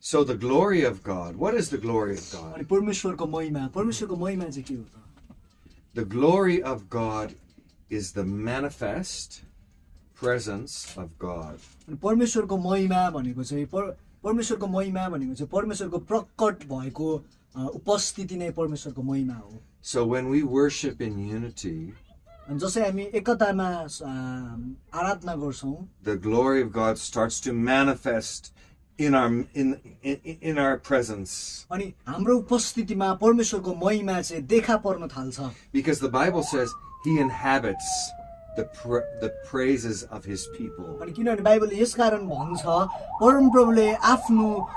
So the glory of God, what is the glory of God? अनि परमेश्वरको महिमा चाहिँ के हो त? The glory of God is the manifest presence of God. अनि परमेश्वरको महिमा भनेको चाहिँ परमेश्वरको प्रकट भएको उपस्थिति नै परमेश्वरको महिमा हो. So when we worship in unity, अनि जसै हामी एकतामा आराधना गर्छौं, the glory of God starts to manifest in our presence. अनि हाम्रो उपस्थितिमा परमेश्वरको महिमा चाहिँ देखा पर्न थाल्छ. Because the Bible says he inhabits the praises of his people. अनि किनभने बाइबलले यसकारण भन्छ परमप्रभुले आफ्नो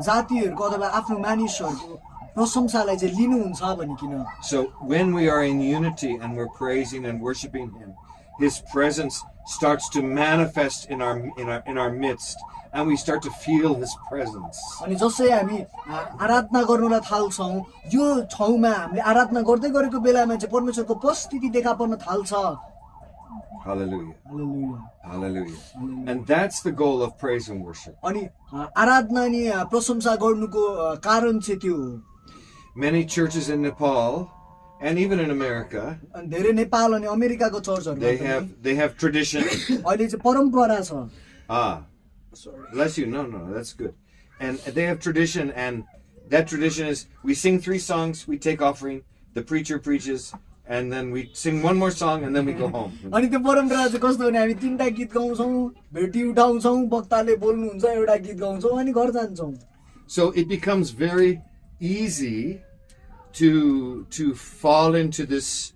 जातिहरूको अथवा आफ्नो मानिसहरूको प्रशंसालाई चाहिँ लिनुहुन्छ भनिकिन. So when we are in unity and we're praising and worshiping him, his presence starts to manifest in our midst, and we start to feel his presence. अनि जसै हामी आराधना गर्नलाई थाल्छौं, यो ठाउँमा हामीले आराधना गर्दै गरेको बेलामा चाहिँ परमेश्वरको उपस्थिति देखा पर्न थाल्छ. Hallelujah. Hallelujah. Hallelujah. And that's the goal of praise and worship. अनि आराधना अनि प्रशंसा गर्नुको कारण चाहिँ त्यो हो. Many churches in Nepal and even in America, अनि धेरै नेपाल अनि अमेरिकाको चर्चहरुमा they have tradition. अहिले चाहिँ परम्परा छ. Bless you. No, that's good. And they have tradition, and that tradition is we sing 3 songs, we take offering, the preacher preaches, and then we sing one more song, and then we go home. अनि त्यो परम्परा चाहिँ कस्तो भने हामी 3टा गीत गाउँछौं, भेटी उठाउँछौं, वक्ताले बोल्नुहुन्छ, एउटा गीत गाउँछौं अनि घर जान्छौं. So it becomes very easy to fall into this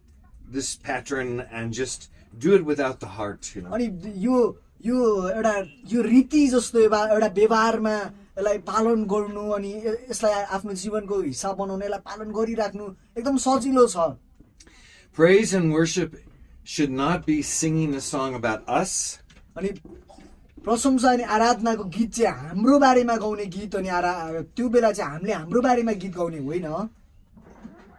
pattern and just do it without the heart, you know. अनि यो रीति जस्तो एउटा व्यवहारमा यसलाई पालन गर्नु अनि यसलाई आफ्नो जीवनको हिस्सा बनाउन यसलाई पालन गरिराख्नु एकदम सजिलो छ. Praise and worship should not be singing a song about us. अनि प्रशंसा अनि आराधनाको गीत चाहिँ हाम्रो बारेमा गाउने गीत अनि त्यो बेला चाहिँ हामीले हाम्रो बारेमा गीत गाउने होइन.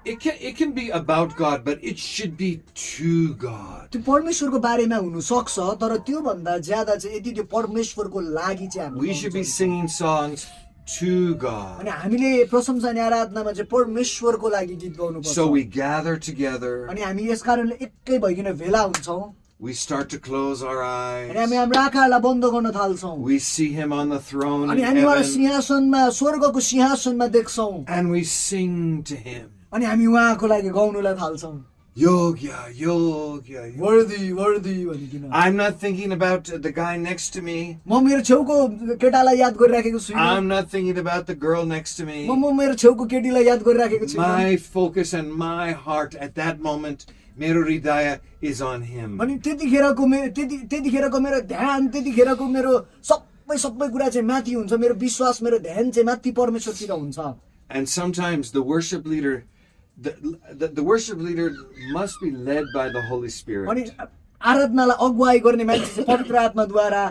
It can be about God, but it should be to God. त्यो परमेश्वरको बारेमा हुन सक्छ, तर त्यो भन्दा ज्यादा चाहिँ यदि त्यो परमेश्वरको लागि चाहिँ We should be singing songs to God. अनि हामीले प्रशंसा अनि आराधनामा चाहिँ परमेश्वरको लागि गीत गाउनुपर्छ. So we gather together. अनि हामी यसकारणले एकै भइकिन भेला हुन्छौं. We start to close our eyes. अनि हामी हाम्रो आँखालाई बन्द गर्न थाल्छौं. We see him on the throne in अनि हामी उहाँलाई heaven. सिंहासनमा स्वर्गको सिंहासनमा देख्छौं. And we sing to him. अनि हामी उहाँको लागि गाउनलाई थाल्छौं. Yogya. वर्दी भनिकिन. I'm not thinking about the guy next to me. म मेरो छेउको केटालाई याद गरिराखेको छुइनँ. I'm not thinking about the girl next to me. म मेरो छेउको केटीलाई याद गरिराखेको छुइनँ. My focus and my heart at that moment, मेरो हृदय is on him. अनि त्यतिखेरको मेरो ध्यान, त्यतिखेरको मेरो सबै कुरा चाहिँ माथि हुन्छ. मेरो विश्वास, मेरो ध्यान चाहिँ माथि परमेश्वरतिर हुन्छ. And sometimes the worship leader must be led by the Holy Spirit. अनि आराधनालाई अगुवाई गर्ने मान्छे चाहिँ पवित्र आत्माद्वारा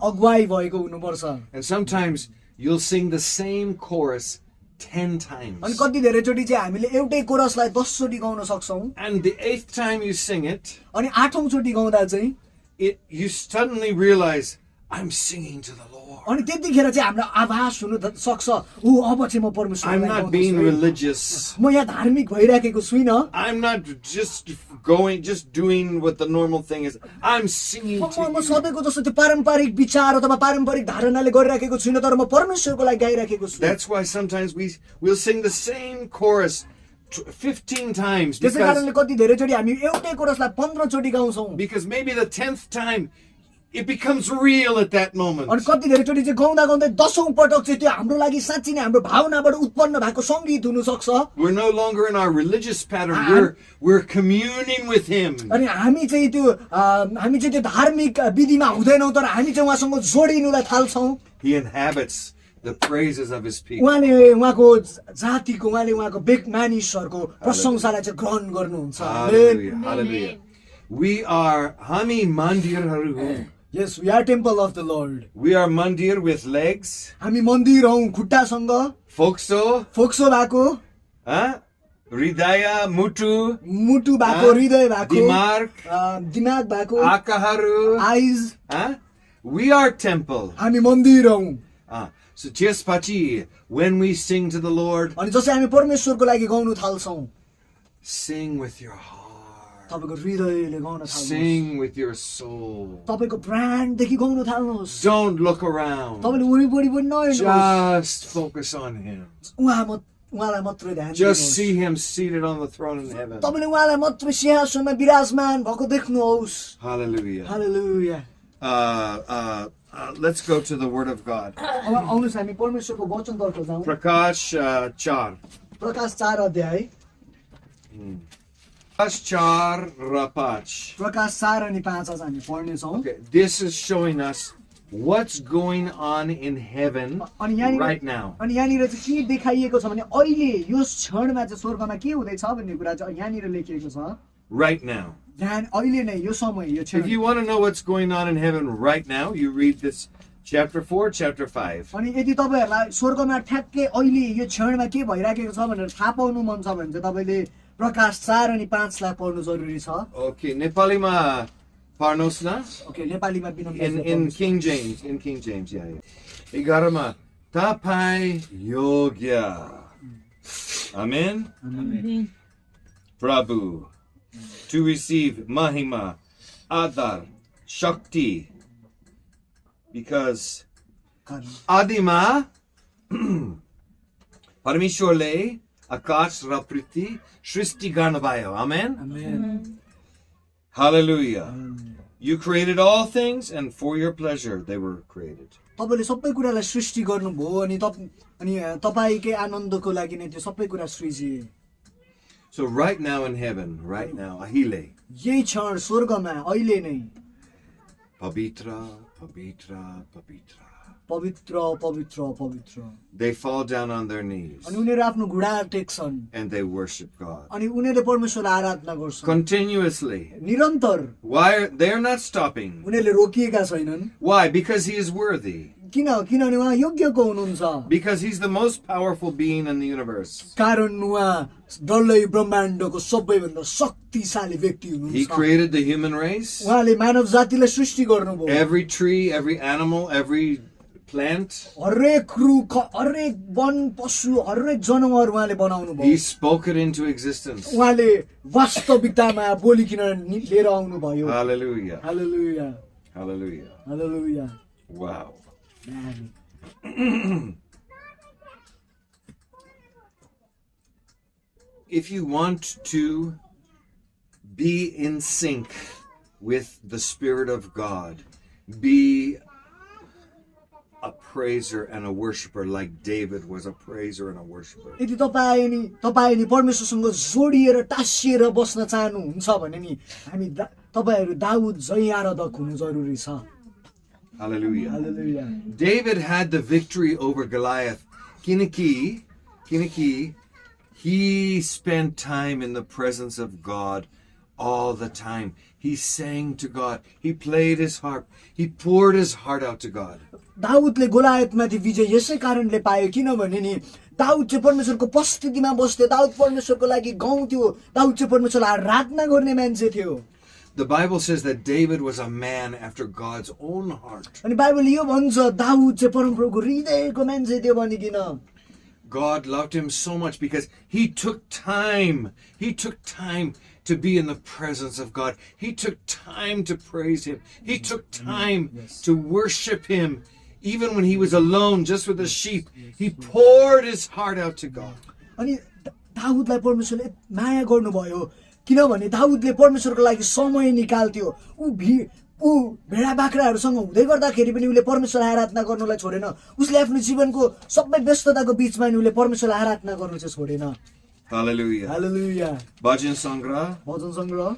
अगुवाई भएको हुनुपर्छ. And sometimes you'll sing the same chorus 10 times. अनि कति धेरै चोटी चाहिँ हामीले एउटै कोरसलाई 10 चोटी गाउन सक्छौं. And the 8th time you sing it, अनि 8औं चोटी गाउँदा चाहिँ you suddenly realize I'm singing to the Lord. अनि त्यतिखेर चाहिँ हाम्रो आवाज हुन सक्छ. अब चाहिँ म परमेश्वरलाई I'm not being religious. म यहाँ धार्मिक भइराखेको छुइनँ. I'm not just doing what the normal thing is. I'm singing to म you. सबैको जस्तो त्यो पारम्परिक विचार अथवा पारम्परिक धारणाले गरिराखेको छुइनँ, तर म परमेश्वरको लागि गाइराखेको छु. That's why sometimes we'll sing the same chorus 15 times त्यसै कारणले कति धेरै चोटी हामी एउटै कोरसलाई 15 चोटी गाउँछौं. because maybe the 10th time it becomes real at that moment. अनि कति धेरै चोटी चाहिँ गाउँदै 10औं पटक चाहिँ त्यो हाम्रो लागि साँच्चै नै हाम्रो भावनाबाट उत्पन्न भएको संगीत हुन सक्छ. We're no longer in our religious pattern. We're communing with him. अनि हामी चाहिँ त्यो धार्मिक विधिमा हुँदैनौं, तर हामी चाहिँ उहाँसँग जोडिनुलाई थाल्छौं. He inhabits the praises of his people. उहाँले उहाँको जातिको, उहाँले उहाँको मानिसहरूको प्रशंसालाई चाहिँ ग्रहण गर्नुहुन्छ. Hallelujah. हामी मन्दिरहरू हौं. Yes, we are temple of the Lord. We are mandir with legs. हामी मन्दिर हौं खुट्टासँग. फोक्सो भएको. हृदय, मुटु भएको, हृदय भएको, दिमाग भएको, आँखाहरू, eyes. We are temple. हामी मन्दिर हौं. So त्यसपछि when we sing to the Lord, अनि जसै हामी परमेश्वरको लागि गाउनु थाल्छौँ, sing with your heart. तपाईको हृदयले गाउन थाल्नुहोस्, Sing with your soul. तपाईको प्राणदेखि गाउन थाल्नुहोस्, Don't look around. तपाईले वरिपरि पनि नहेर्नुहोस्, Just focus on Him. उहाँलाई मात्रै ध्यान Just दिनुहोस्, see Him seated on the throne in heaven. तपाईले उहाँलाई मात्रै सिंहासनमा विराजमान भएको देख्नुहोस्। Hallelujah. Hallelujah. Let's go to the Word of God. अब आउनुहोस् हामी परमेश्वरको वचनतर्फ जाउँ। Prakash 4. प्रकाश 4 अध्याय, Prakash 4 र 5. प्रकाश 4 अनि 5 आज हामी पढ्नेछौँ। Okay, this is showing us what's going on in heaven अनि यहाँनिर right now. अनि यहाँनिर चाहिँ के देखाइएको छ भने अहिले यो क्षणमा चाहिँ स्वर्गमा के हुँदैछ भन्ने कुरा चाहिँ यहाँनिर लेखिएको छ। Right now. यहाँ अहिले नै यो समय यो If क्षण। you want to know what's going on in heaven right now, you read this chapter 4, chapter 5. अनि यदि तपाईहरुलाई स्वर्गमा ठ्याक्कै अहिले यो क्षणमा के भइराखेको छ भनेर थाहा पाउनु मन छ भने चाहिँ तपाईले प्रकाश 4 अनि 5 लाई पढ्नु जरुरी छ। Okay, नेपालीमा पढ्नुस् न? ओके, नेपालीमा बिनम्र In King James, yeah. 11मा तपाईं योग्य. Amen. Prabhu, to receive Mahima, Adar, Shakti, because Adima Parmeshwarle Akash र पृथ्वी सृष्टि गर्नुभयो. Amen. Amen. Hallelujah. You created all things, and for your pleasure they were created. तपाईले सबै कुरालाई सृष्टि गर्नुभयो अनि तपाईकै आनन्दको लागि नै त्यो सबै कुरा सृजिए। So right now in heaven, right now, Ahile, यही क्षण स्वर्गमा अहिले नै Pavitra, Pavitra, Pavitra. पवित्र पवित्र पवित्र, They fall down on their knees अनि उनीहरु आफ्नो घुँडा टेक्छन् and they worship God अनि उनीहरुले परमेश्वरलाई आराधना गर्छन् continuously. निरन्तर। Why? They're not stopping. उनीहरुले रोकिएका छैनन्। Why? Because He is worthy. किनभने उहाँ योग्यको हुनुहुन्छ, Because He's the most powerful being in the universe. कारण उहाँ डल्लै ब्रह्माण्डको सबैभन्दा शक्तिशाली व्यक्ति He हुनुहुन्छ। created the human race. उहाँले मानव जातिलाई सृष्टि गर्नुभयो। Every tree, every animal, every plant. हरेक रुख, हरेक वन, पशु, हरेक जनावर उहाँले बनाउनु भयो। He spoke it into existence. उहाँले वास्तविकतामा बोलिकिन लिएर आउनु भयो। Hallelujah. Hallelujah, Hallelujah. Hallelujah. Wow. If you want to be in sync with the Spirit of God, be a praiser and a worshiper like David was a praiser and a worshiper. यदि तपाईँ नि परमेश्वरसँग जोडिएर टाँसिएर बस्न चाहनुहुन्छ भने नि हामी तपाईहरु दाउद जै आराधक हुनु जरुरी छ। Hallelujah. Hallelujah. David had the victory over Goliath. Kiniki, he spent time in the presence of God all the time. He sang to God. He played his harp. He poured his heart out to God. दाउदले गोलायतमाथि विजय यसै कारणले पायो किनभने नि दाउद चाहिँ परमेश्वरको उपस्थितिमा बस्थे, दाउद परमेश्वरको लागि गाउँथ्यो, दाउद चाहिँ परमेश्वरलाई आराधना गर्ने मान्छे थियो। The Bible says that David was a man after God's own heart. अनि बाइबलले यो भन्छ दाउद चाहिँ परमप्रभुको हृदयको मान्छे थियो भनिकिन। God loved him so much because he took time. He took time to be in the presence of God. He took time to praise Him. He took time to worship Him. Even when he was alone, just with the sheep, he poured his heart out to God. अनि दाउदलाई परमेश्वरले माया गर्नुभयो किनभने दाउदले परमेश्वरको लागि समय निकाल्थ्यो। ऊ भेडा बाख्राहरूसँग हुँदै गर्दाखेरि पनि उले परमेश्वरलाई आराधना गर्नलाई छोडेन। उसले आफ्नो जीवनको सबै व्यस्तताको बीचमा नि उले परमेश्वरलाई आराधना गर्नु चाहिँ छोडेन। Hallelujah. हालेलुया। Bhajan Sangra. भजन सङ्ग्रह।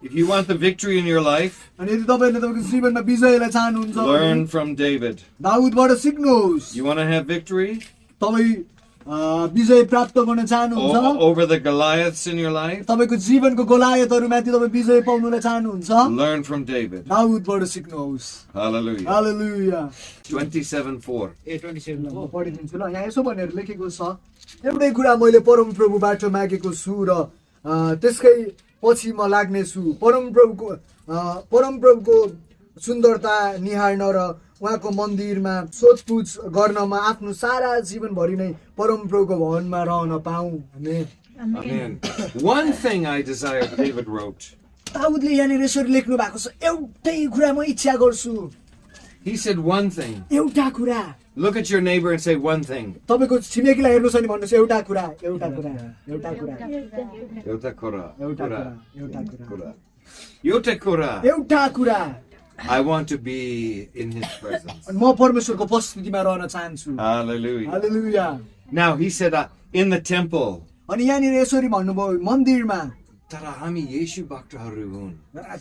If you want the victory in your life, अनि यदि तपाईले तपाईको जीवनमा विजयलाई चाहनुहुन्छ learn from David. दाउदबाट सिक्नुहोस्। You want to have victory तपाई विजय प्राप्त गर्न चाहनुहुन्छ, over the Goliaths in your life? तपाईको जीवनको गोलायतहरुमाथि तपाई विजय पाउनलाई चाहनुहुन्छ, Learn from David. दाउदबाट सिक्नुहोस्। Hallelujah. हालेलुया। 27:4. 27 पढिदिन्छु ल। यहाँ यसो भनेर लेखेको छ, एउटै कुरा मैले परमप्रभुबाट मागेको छु र त्यसकै पछि म लाग्नेछु। परमप्रभुको सुन्दरता निहार्न र उहाँको मन्दिरमा सोधपुछ गर्नमा आफ्नो सारा जीवनभरि नै परमप्रभुको भवनमा रहन पाऊँ आमेन Amen. One thing I desire, David wrote. दाउदले यहाँनिर यसरी लेख्नु भएको छ एउटै कुरा म इच्छा गर्छु He said one thing. एउटा कुरा Look at your neighbor and say one thing. तपाईको छिमेकीलाई हेर्नुस् अनि भन्नुस् एउटा कुरा एउटा कुरा एउटा कुरा Yota kora. एउटा कुरा एउटा कुरा Kora. Yota kora. एउटा कुरा I want to be in his presence. अनि म परमेश्वरको उपस्थितिमा रहन चाहन्छु Hallelujah. Hallelujah Now he said in the temple. अनि यहाँनिर यसरी भन्नुभयो मन्दिरमा Tara हामी येशू भक्तहरू हुन्.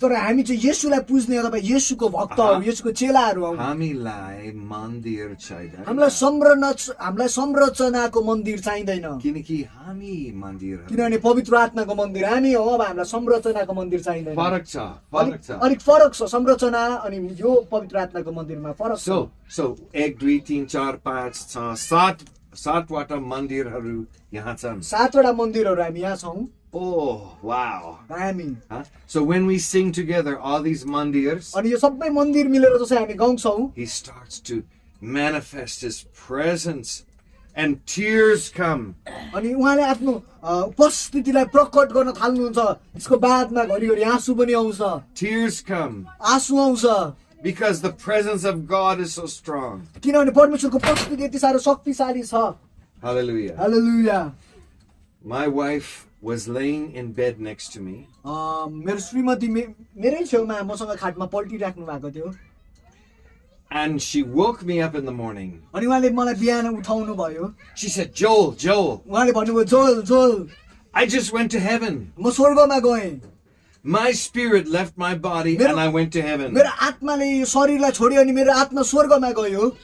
तर हामी चाहिँ येशूलाई पुज्ने अथवा येशूको भक्तहरू येशूको चेलाहरू हौँ हामीलाई मन्दिर चाहिँदैन. हामीलाई संरचनाको मन्दिर चाहिँदैन किनकि हामी मन्दिर किनभने पवित्र आत्माको मन्दिर हामी हौ अब हामीलाई संरचनाको मन्दिर चाहिँदैन फरक छ. अलिक फरक छ संरचना अनि यो पवित्र आत्माको मन्दिरमा फरक छ So 1 2 3 4 5 6 7वटा मन्दिरहरू यहाँ छन्. 7वटा मन्दिरहरू हामी यहाँ छौँ Oh, wow. हामी Huh? So when we sing together all these mandirs, अनि यो सबै मन्दिर मिलेर जसै हामी गाउँछौँ he starts to manifest his presence and tears come. अनि उहाँले आफ्नो उपस्थितिलाई प्रकट गर्न थाल्नुहुन्छ यसको बादमा घरिघरि आँसु पनि आउँछ Tears come आँसु आउँछ because the presence of God is so strong. किनभने परमेश्वरको उपस्थिति यति साह्रो शक्तिशाली छ Hallelujah. Hallelujah My wife was laying in bed next to me. मेरो श्रीमती मेरै छेउमा मसँग खाटमा पल्टिराख्नु भएको थियो And she woke me up in the morning. अनि उहाँले मलाई बिहान उठाउनु भयो She said, Joel, उहाँले भन्नुभयो जोल I just went to heaven. म स्वर्गमा गएँ My spirit left my body and I went to heaven. मेरो आत्माले यो शरीरलाई छोड्यो अनि मेरो आत्मा स्वर्गमा गयो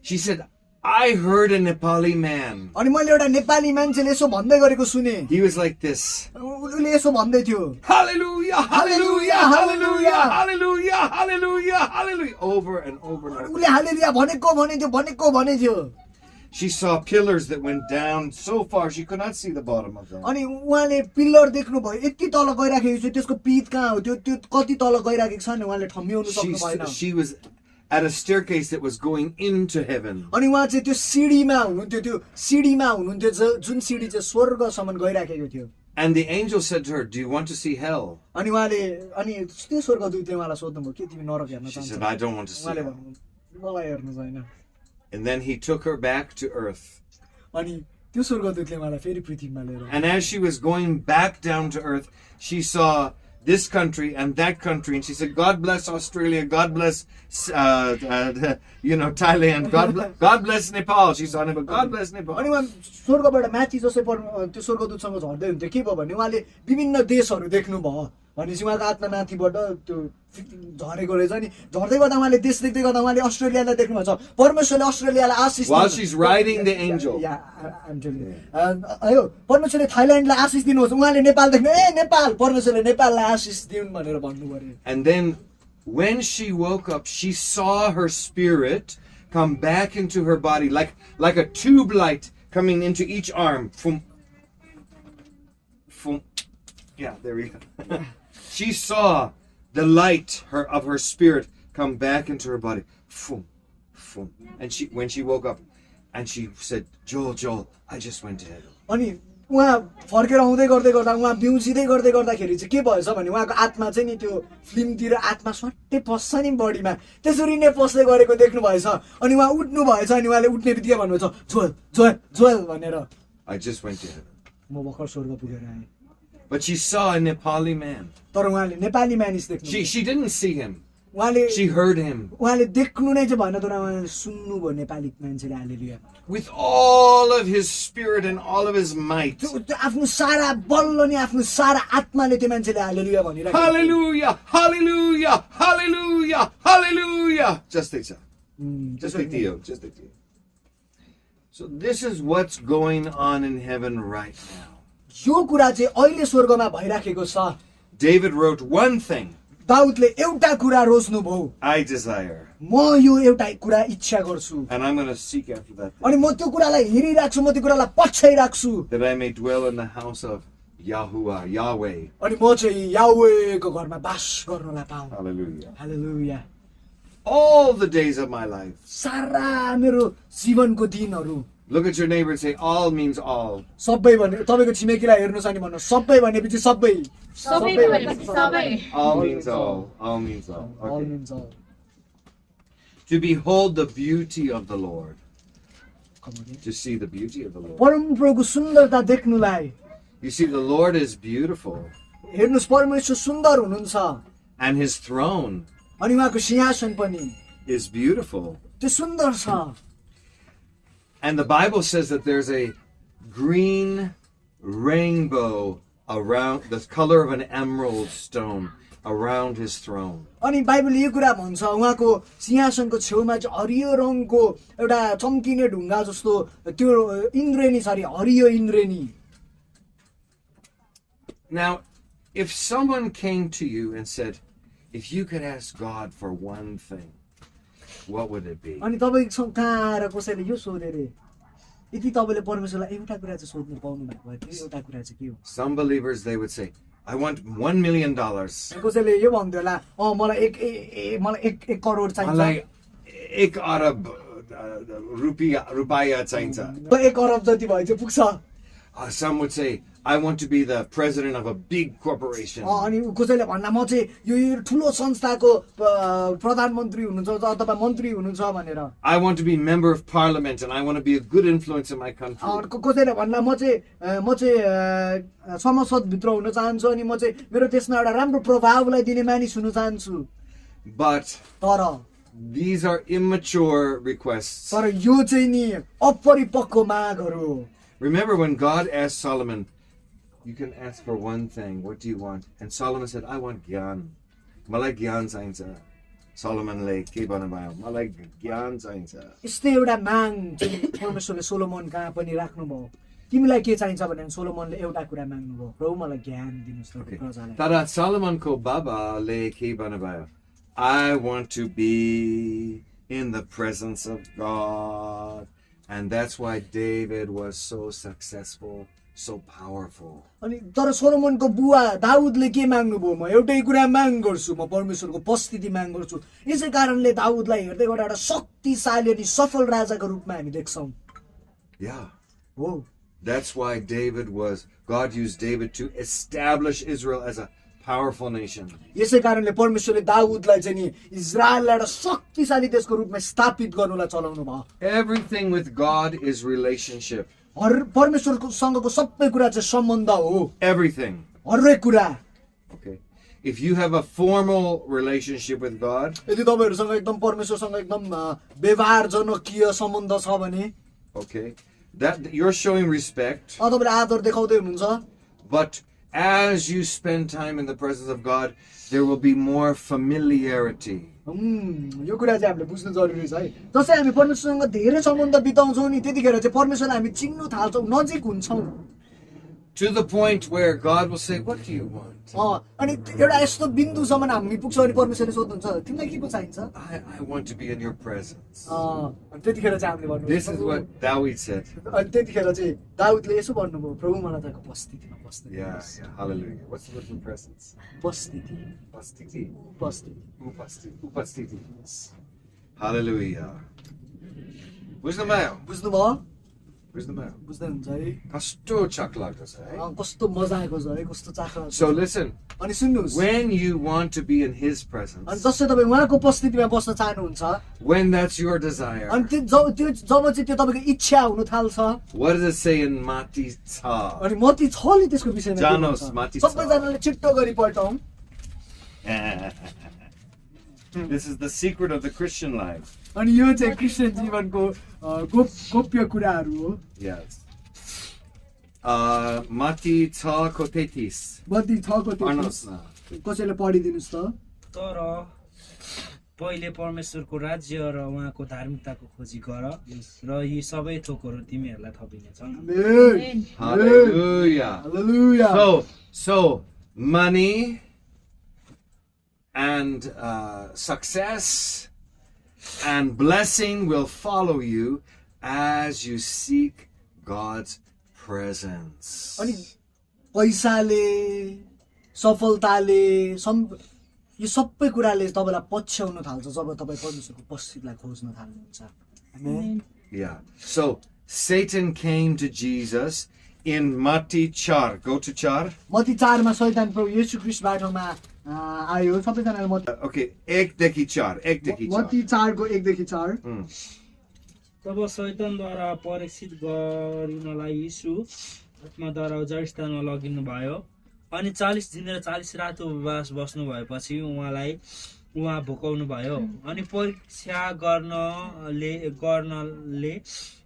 She said, I heard a Nepali man. अनि मैले एउटा नेपाली मान्छेले यसो भन्दै गरेको सुने He was like this. उसले यसो भन्दै थियो Hallelujah, hallelujah, hallelujah, hallelujah, hallelujah, hallelujah. Over and over and over. उसले हालेलुया भनेको भने थियो She saw pillars that went down so far she could not see the bottom of them. अनि उहाँले पिल्लर देख्नु भयो यति तल गइराखेको छ त्यसको पित कहाँ हो त्यो कति तल गइराखेको छ नि उहाँले ठम्ब्याउनु सक्नु भएन She was at a staircase that was going into heaven. अनि उहाँ चाहिँ त्यो सिडीमा हुनुहुन्थ्यो जुन सिडी चाहिँ स्वर्गसम्म गइराखेको थियो And the angel said to her, do you want to see hell? अनि उहाँले अनि त्यो स्वर्गदूतले उहाँलाई सोध्नुभयो के तिमी नरक हेर्न She चाहन्छौ said, I don't want to see उहाँले hell. भन्नुभयो मलाई हेर्नु छैन And then he took her back to earth. अनि त्यो स्वर्गदूतले मलाई फेरि पृथ्वीमा लिएर And as she was going back down to earth, she saw this country and that country. And she said, God bless Australia. God bless, Thailand. God bless Nepal. She saw Nepal. God bless Nepal. अनि उहाँ स्वर्गबाट माथि जसै त्यो स्वर्गदूतसँग झर्दै हुन्थ्यो के भयो भने उहाँले विभिन्न देशहरू देख्नुभयो भनेपछि उहाँको आत्मा माथिबाट त्यो झरेको रहेछ अनि झर्दै गर्दा उहाँले देश देख्दै गर्दा उहाँले अस्ट्रेलियालाई देख्नु भएको छ परमेश्वरले अस्ट्रेलियालाई आशिष While she's riding the angel. परमेश्वरले थाइल्यान्डलाई आशिष दिनुहोस् उहाँले नेपाल देख्नु नेपाल परमेश्वरले नेपाललाई आशिष दिउन् भनेर भन्नु पर्यो And then when she woke up, she saw her spirit come back into her body like a tube light coming into each arm. Yeah, there we go. She saw the light of her spirit come back into her body. And when she woke up, and she said, Joel, I just went to heaven. अनि उहाँ फर्केर आउँदै गर्दै गर्दा उहाँ बिउजिँदै गर्दै गर्दाखेरि चाहिँ के भएछ भने उहाँको आत्मा चाहिँ नि त्यो फिल्मतिर आत्मा सट्टै पस्छ नि बडीमा त्यसरी नै पस्दै गरेको देख्नु भएछ अनि उहाँ उठ्नु भएछ अनि उहाँले उठ्ने बित्तिकै भन्नुभएछ जोल भनेर I just went to heaven. म भर्खर स्वर्ग पुगेर आएँ But she saw a Nepali man. तर उहाँले नेपाली मानिस देख्नु She didn't see him. उहाँले She heard him. उहाँले देख्नु नै चाहिँ भएन तर उहाँले सुन्नुभयो नेपाली मान्छेले हालेलुया With all of his spirit and all of his might. आफ्नो सारा बल अनि आफ्नो सारा आत्माले त्यो मान्छेले हालेलुया भनिरहेको Hallelujah, hallelujah, hallelujah, hallelujah. Just like that. Just like Theo. So this is what's going on in heaven right now. यो कुरा चाहिँ अहिले स्वर्गमा भइराखेको छ David wrote one thing. दाउदले एउटा कुरा रोज्नु भयो I desire. म यो एउटा कुरा इच्छा गर्छु And I'm going to seek after that thing, अनि म त्यो कुरालाई हेरिराख्छु म त्यो कुरालाई पछ्याइराख्छु that I may dwell in the house of Yahweh. अनि म चाहिँ याह्वेको घरमा बास गर्नलाई पाऊँ Hallelujah. Hallelujah all the days of my life. सारा मेरो जीवनको दिनहरू Look at your neighbor and say, all means all. सबै भने तपाईँको छिमेकीलाई हेर्नुहोस् अनि भन्नुहोस् सबै भनेपछि सबै सबै भनेपछि सबै All means all. All means all. All Okay. means all. To behold the beauty of the Lord. Come again. To see the beauty of the Lord. परमप्रभुको सुन्दरता देख्नुलाई You see, the Lord is beautiful. हेर्नुहोस् परमेश्वर सुन्दर हुनुहुन्छ And his throne अनि उहाँको सिंहासन पनि is beautiful. त्यो सुन्दर छ And the Bible says that there's a green rainbow around the color of an emerald stone around his throne. अनि बाइबलले यो कुरा भन्छ उहाँको सिंहासनको छेउमा चाहिँ हरियो रङको एउटा चम्किने ढुङ्गा जस्तो त्यो इन्द्रेणी छ अरे हरियो इन्द्रेणी Now, if someone came to you and said, if you could ask God for one thing, what would it be? अनि तपाईँ कहाँ आएर कसैले यो सोधे रे यदि तपाईँले परमेश्वरलाई एउटा कुरा चाहिँ सोध्नु पाउनु भएको भए त्यो एउटा कुरा चाहिँ के हो Some believers, they would say, I want $1 million. कसैले यो भन्थ्यो होला मलाई एक करोड चाहिन्छ मलाई 1 अरब रुपैयाँ चाहिन्छ. एक अरब जति भए चाहिँ पुग्छ Some would say, I want to be the president of a big corporation. अनि कसैले भन्ला म चाहिँ यो ठुलो संस्थाको प्रधानमन्त्री हुनुहुन्छ अथवा मन्त्री हुनुहुन्छ भनेर I want to be member of parliament and I want to be a good influence in my country. कसैले भन्ला म चाहिँ संसदभित्र हुन चाहन्छु अनि म चाहिँ मेरो देशमा एउटा राम्रो प्रभावलाई दिने मानिस हुन चाहन्छु But तर these are immature requests. तर यो चाहिँ नि अपरिपक्व मागहरू हो Remember when God asked Solomon, you can ask for one thing, what do you want? And Solomon said, I want gyan. Malai gyan चाहिन्छ. Solomonले के भन्नुभयो? मलाई ज्ञान चाहिन्छ. यस्तै एउटा माग चाहिँ परमेश्वरले सोलोमन कहाँ पनि राख्नुभयो तिमीलाई के चाहिन्छ भने सोलोमनले एउटा कुरा माग्नुभयो प्रभु मलाई ज्ञान दिनुस् न प्रजालाई तर Solomonको बाबाले के भन्नुभयो? I want to be in the presence of God. And that's why David was so successful, so powerful. अनि तर सोलोमनको बुवा दाउदले के माग्नुभयो म एउटै कुरा माग गर्छु म परमेश्वरको उपस्थिति माग गर्छु यसै कारणले दाउदलाई हेर्दै गर्दा एउटा शक्तिशाली अनि सफल राजाको रूपमा हामी देख्छौं Yeah. हो That's why God used David to establish Israel as a powerful nation. यसै कारणले परमेश्वरले दाउदलाई चाहिँ नि इजरायललाई एउटा शक्तिशाली देशको रूपमा स्थापित गर्नुलाई चलाउनु भयो Everything with God is relationship. परमेश्वरको सँगको सबै कुरा चाहिँ सम्बन्ध हो Everything. हरेक कुरा Okay. If you have a formal relationship with God, यदि तपाईहरुसँग एकदम परमेश्वरसँग एकदम व्यवहारजनकीय सम्बन्ध छ भने okay, that you're showing respect. तपाईले आदर देखाउँदै हुनुहुन्छ But as you spend time in the presence of God, there will be more familiarity. यो कुरा चाहिँ हामीले बुझ्नु जरुरी छ है जसै हामी परमेश्वरसँग धेरै सम्बन्ध बिताउँछौं नि त्यतिखेर चाहिँ परमेश्वरलाई हामी चिन्नु थाल्छौं नजिक हुन्छौं To the point where God will say, what do you want? अनि एउटा यस्तो बिन्दुसम्म हामी पुग्छौं अनि परमेश्वरले सोध्नुहुन्छ तिमीलाई के को चाहिन्छ I want to be in your presence. अनि त्यतिखेर चाहिँ हामीले भन्नु This is what David said. अनि त्यतिखेर चाहिँ दाउदले यसो भन्नुभयो प्रभु मलाई तपाईको उपस्थितिमा बस्न Yeah, दिनुहोस् yeah, hallelujah. What's the word for presence? उपस्थिति Upastiti. उपस्थिति Upastiti. Hallelujah. बुझ्नुभयो? बुझ्नुभयो बुझ्नुभयो? बुझ्दै हुन्छ है कस्तो चाखलाग्दो छ है? कस्तो मजा आएको छ है कस्तो चाखला So listen, अनि सुन्नुस् when you want to be in his अनि presence, जसै तपाईँ उहाँको उपस्थितिमा बस्न चाहनुहुन्छ when that's your desire, अनि जब चाहिँ त्यो तपाईँको इच्छा हुन थाल्छ what does it say in Mati Tza? अनि मती छले त्यसको विषयमा के जानुहोस्, भन्छ? मती छ। सबैजनाले छिट्टो गरी पल्टाउँ This is the secret of the Christian life. अनि यो चाहिँ क्रिस्चियन जीवनको गोप्य कुराहरू हो Yes. Mati Tza Kotetis. मती 6 को 33 कसैले पढिदिनुस् त तर पहिले परमेश्वरको राज्य र उहाँको धार्मिकताको खोजी गर र यी सबै थोकहरू तिमीहरूलाई थपिनेछन् आमेन Hallelujah. Hallelujah So money and success and blessing will follow you as you seek God's presence. अनि पैसाले सफलताले यो सबै कुराले तपाईँलाई पछ्याउन थाल्छ जब तपाईँ परमेश्वरको उपस्थितिलाई खोज्न थाल्नुहुन्छ आमेन Yeah. So Satan came to Jesus in Matti 4. Go to 4. Matthew 4 मा शैतान प्रभु येशू ख्रीष्ट बाटोमा आयो सबैजनाले Okay, 1देखि 4. 1देखि 4. मत्ती 4 को 1 देखि 4 तब शैतानद्वारा परीक्षित गरिनलाई यीशु आत्माद्वारा उजाड स्थानमा लगिनु भयो अनि 40 दिन र 40 रात उपवास बस्नु भएपछि उहाँ भोकाउनु भयो अनि परीक्षा गर्नले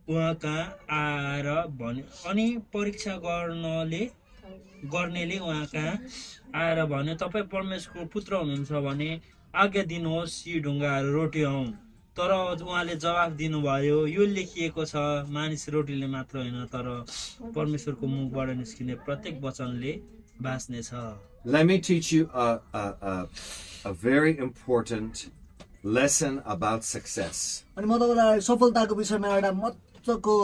उहाँ कहाँ आएर भन्यो अनि परीक्षा गर्नेले उहाँ कहाँ आएर भन्यो तपाईँ परमेश्वरको पुत्र हुनुहुन्छ भने आज्ञा दिनुहोस् यी ढुङ्गाहरू रोटी हौ तर उहाँले जवाफ दिनुभयो यो लेखिएको छ मानिस रोटीले मात्र होइन तर परमेश्वरको मुखबाट निस्किने प्रत्येक वचनले बाँच्नेछ। Let me teach you a very important lesson about success. अनि म तपाईलाई सफलताको विषयमा एउटा मज्जाको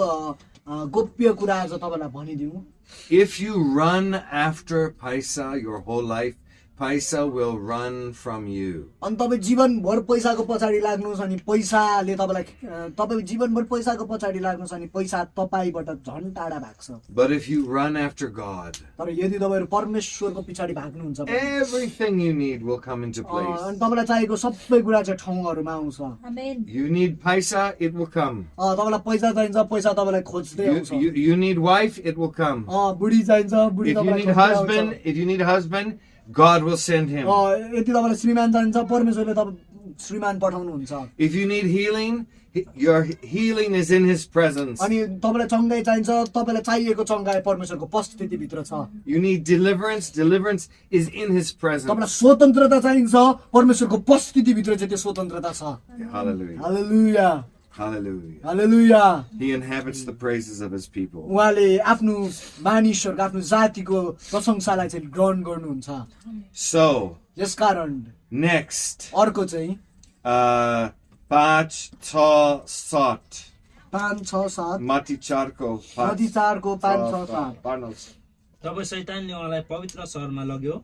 गोप्य कुरा आज तपाईलाई भनिदिउँ। If you run after paisa your whole life, paisa will run from you. अनि तपाईँ जीवनभर पैसाको पछाडि लाग्नुहोस् अनि पैसाले तपाईँ जीवनभर पैसाको पछाडि लाग्नुहोस् अनि पैसा तपाईबाट झन् टाढा भाग्छ। But if you run after God, तर यदि तपाईहरु परमेश्वरको पछाडि भाग्नुहुन्छ भने everything you need will come into place. अनि तपाईलाई चाहिएको सबै कुरा चाहिँ ठाउँहरुमा आउँछ। Amen. You need paisa, it will come. तपाईलाई पैसा चाहिन्छ, पैसा तपाईलाई खोज्दै आउँछ। You need wife, it will come. बुढी चाहिन्छ, बुढी If you तपाईलाई need खोज्दै husband, आउँछ। if you need a husband, God will send him. यदि तपाईलाई श्रीमान चाहिन्छ, परमेश्वरले तपाईँ श्रीमान पठाउनुहुन्छ। If you need healing, your healing is in His presence. अनि तपाईलाई चंगाई चाहिन्छ, तपाईलाई चाहिएको चंगाई परमेश्वरको उपस्थिति भित्र छ। You need deliverance, deliverance is in His presence. तपाईलाई स्वतन्त्रता चाहिन्छ, परमेश्वरको उपस्थिति भित्र चाहिँ त्यो स्वतन्त्रता छ। Hallelujah. Hallelujah, Hallelujah. Hallelujah. He inhabits the praises of His people. उहाँले आफ्नो मानिसहरुको आफ्नो जातिको प्रशंसालाई चाहिँ ग्रहण गर्नुहुन्छ। So, यसकारण next, अर्को चाहिँ 5, 6, 7. 5, 6, 7 Mati 4 ko 5. नदी 4 को 5, 6, 7 Panos. तब शैतानले उहाँलाई पवित्र सहरमा लग्यो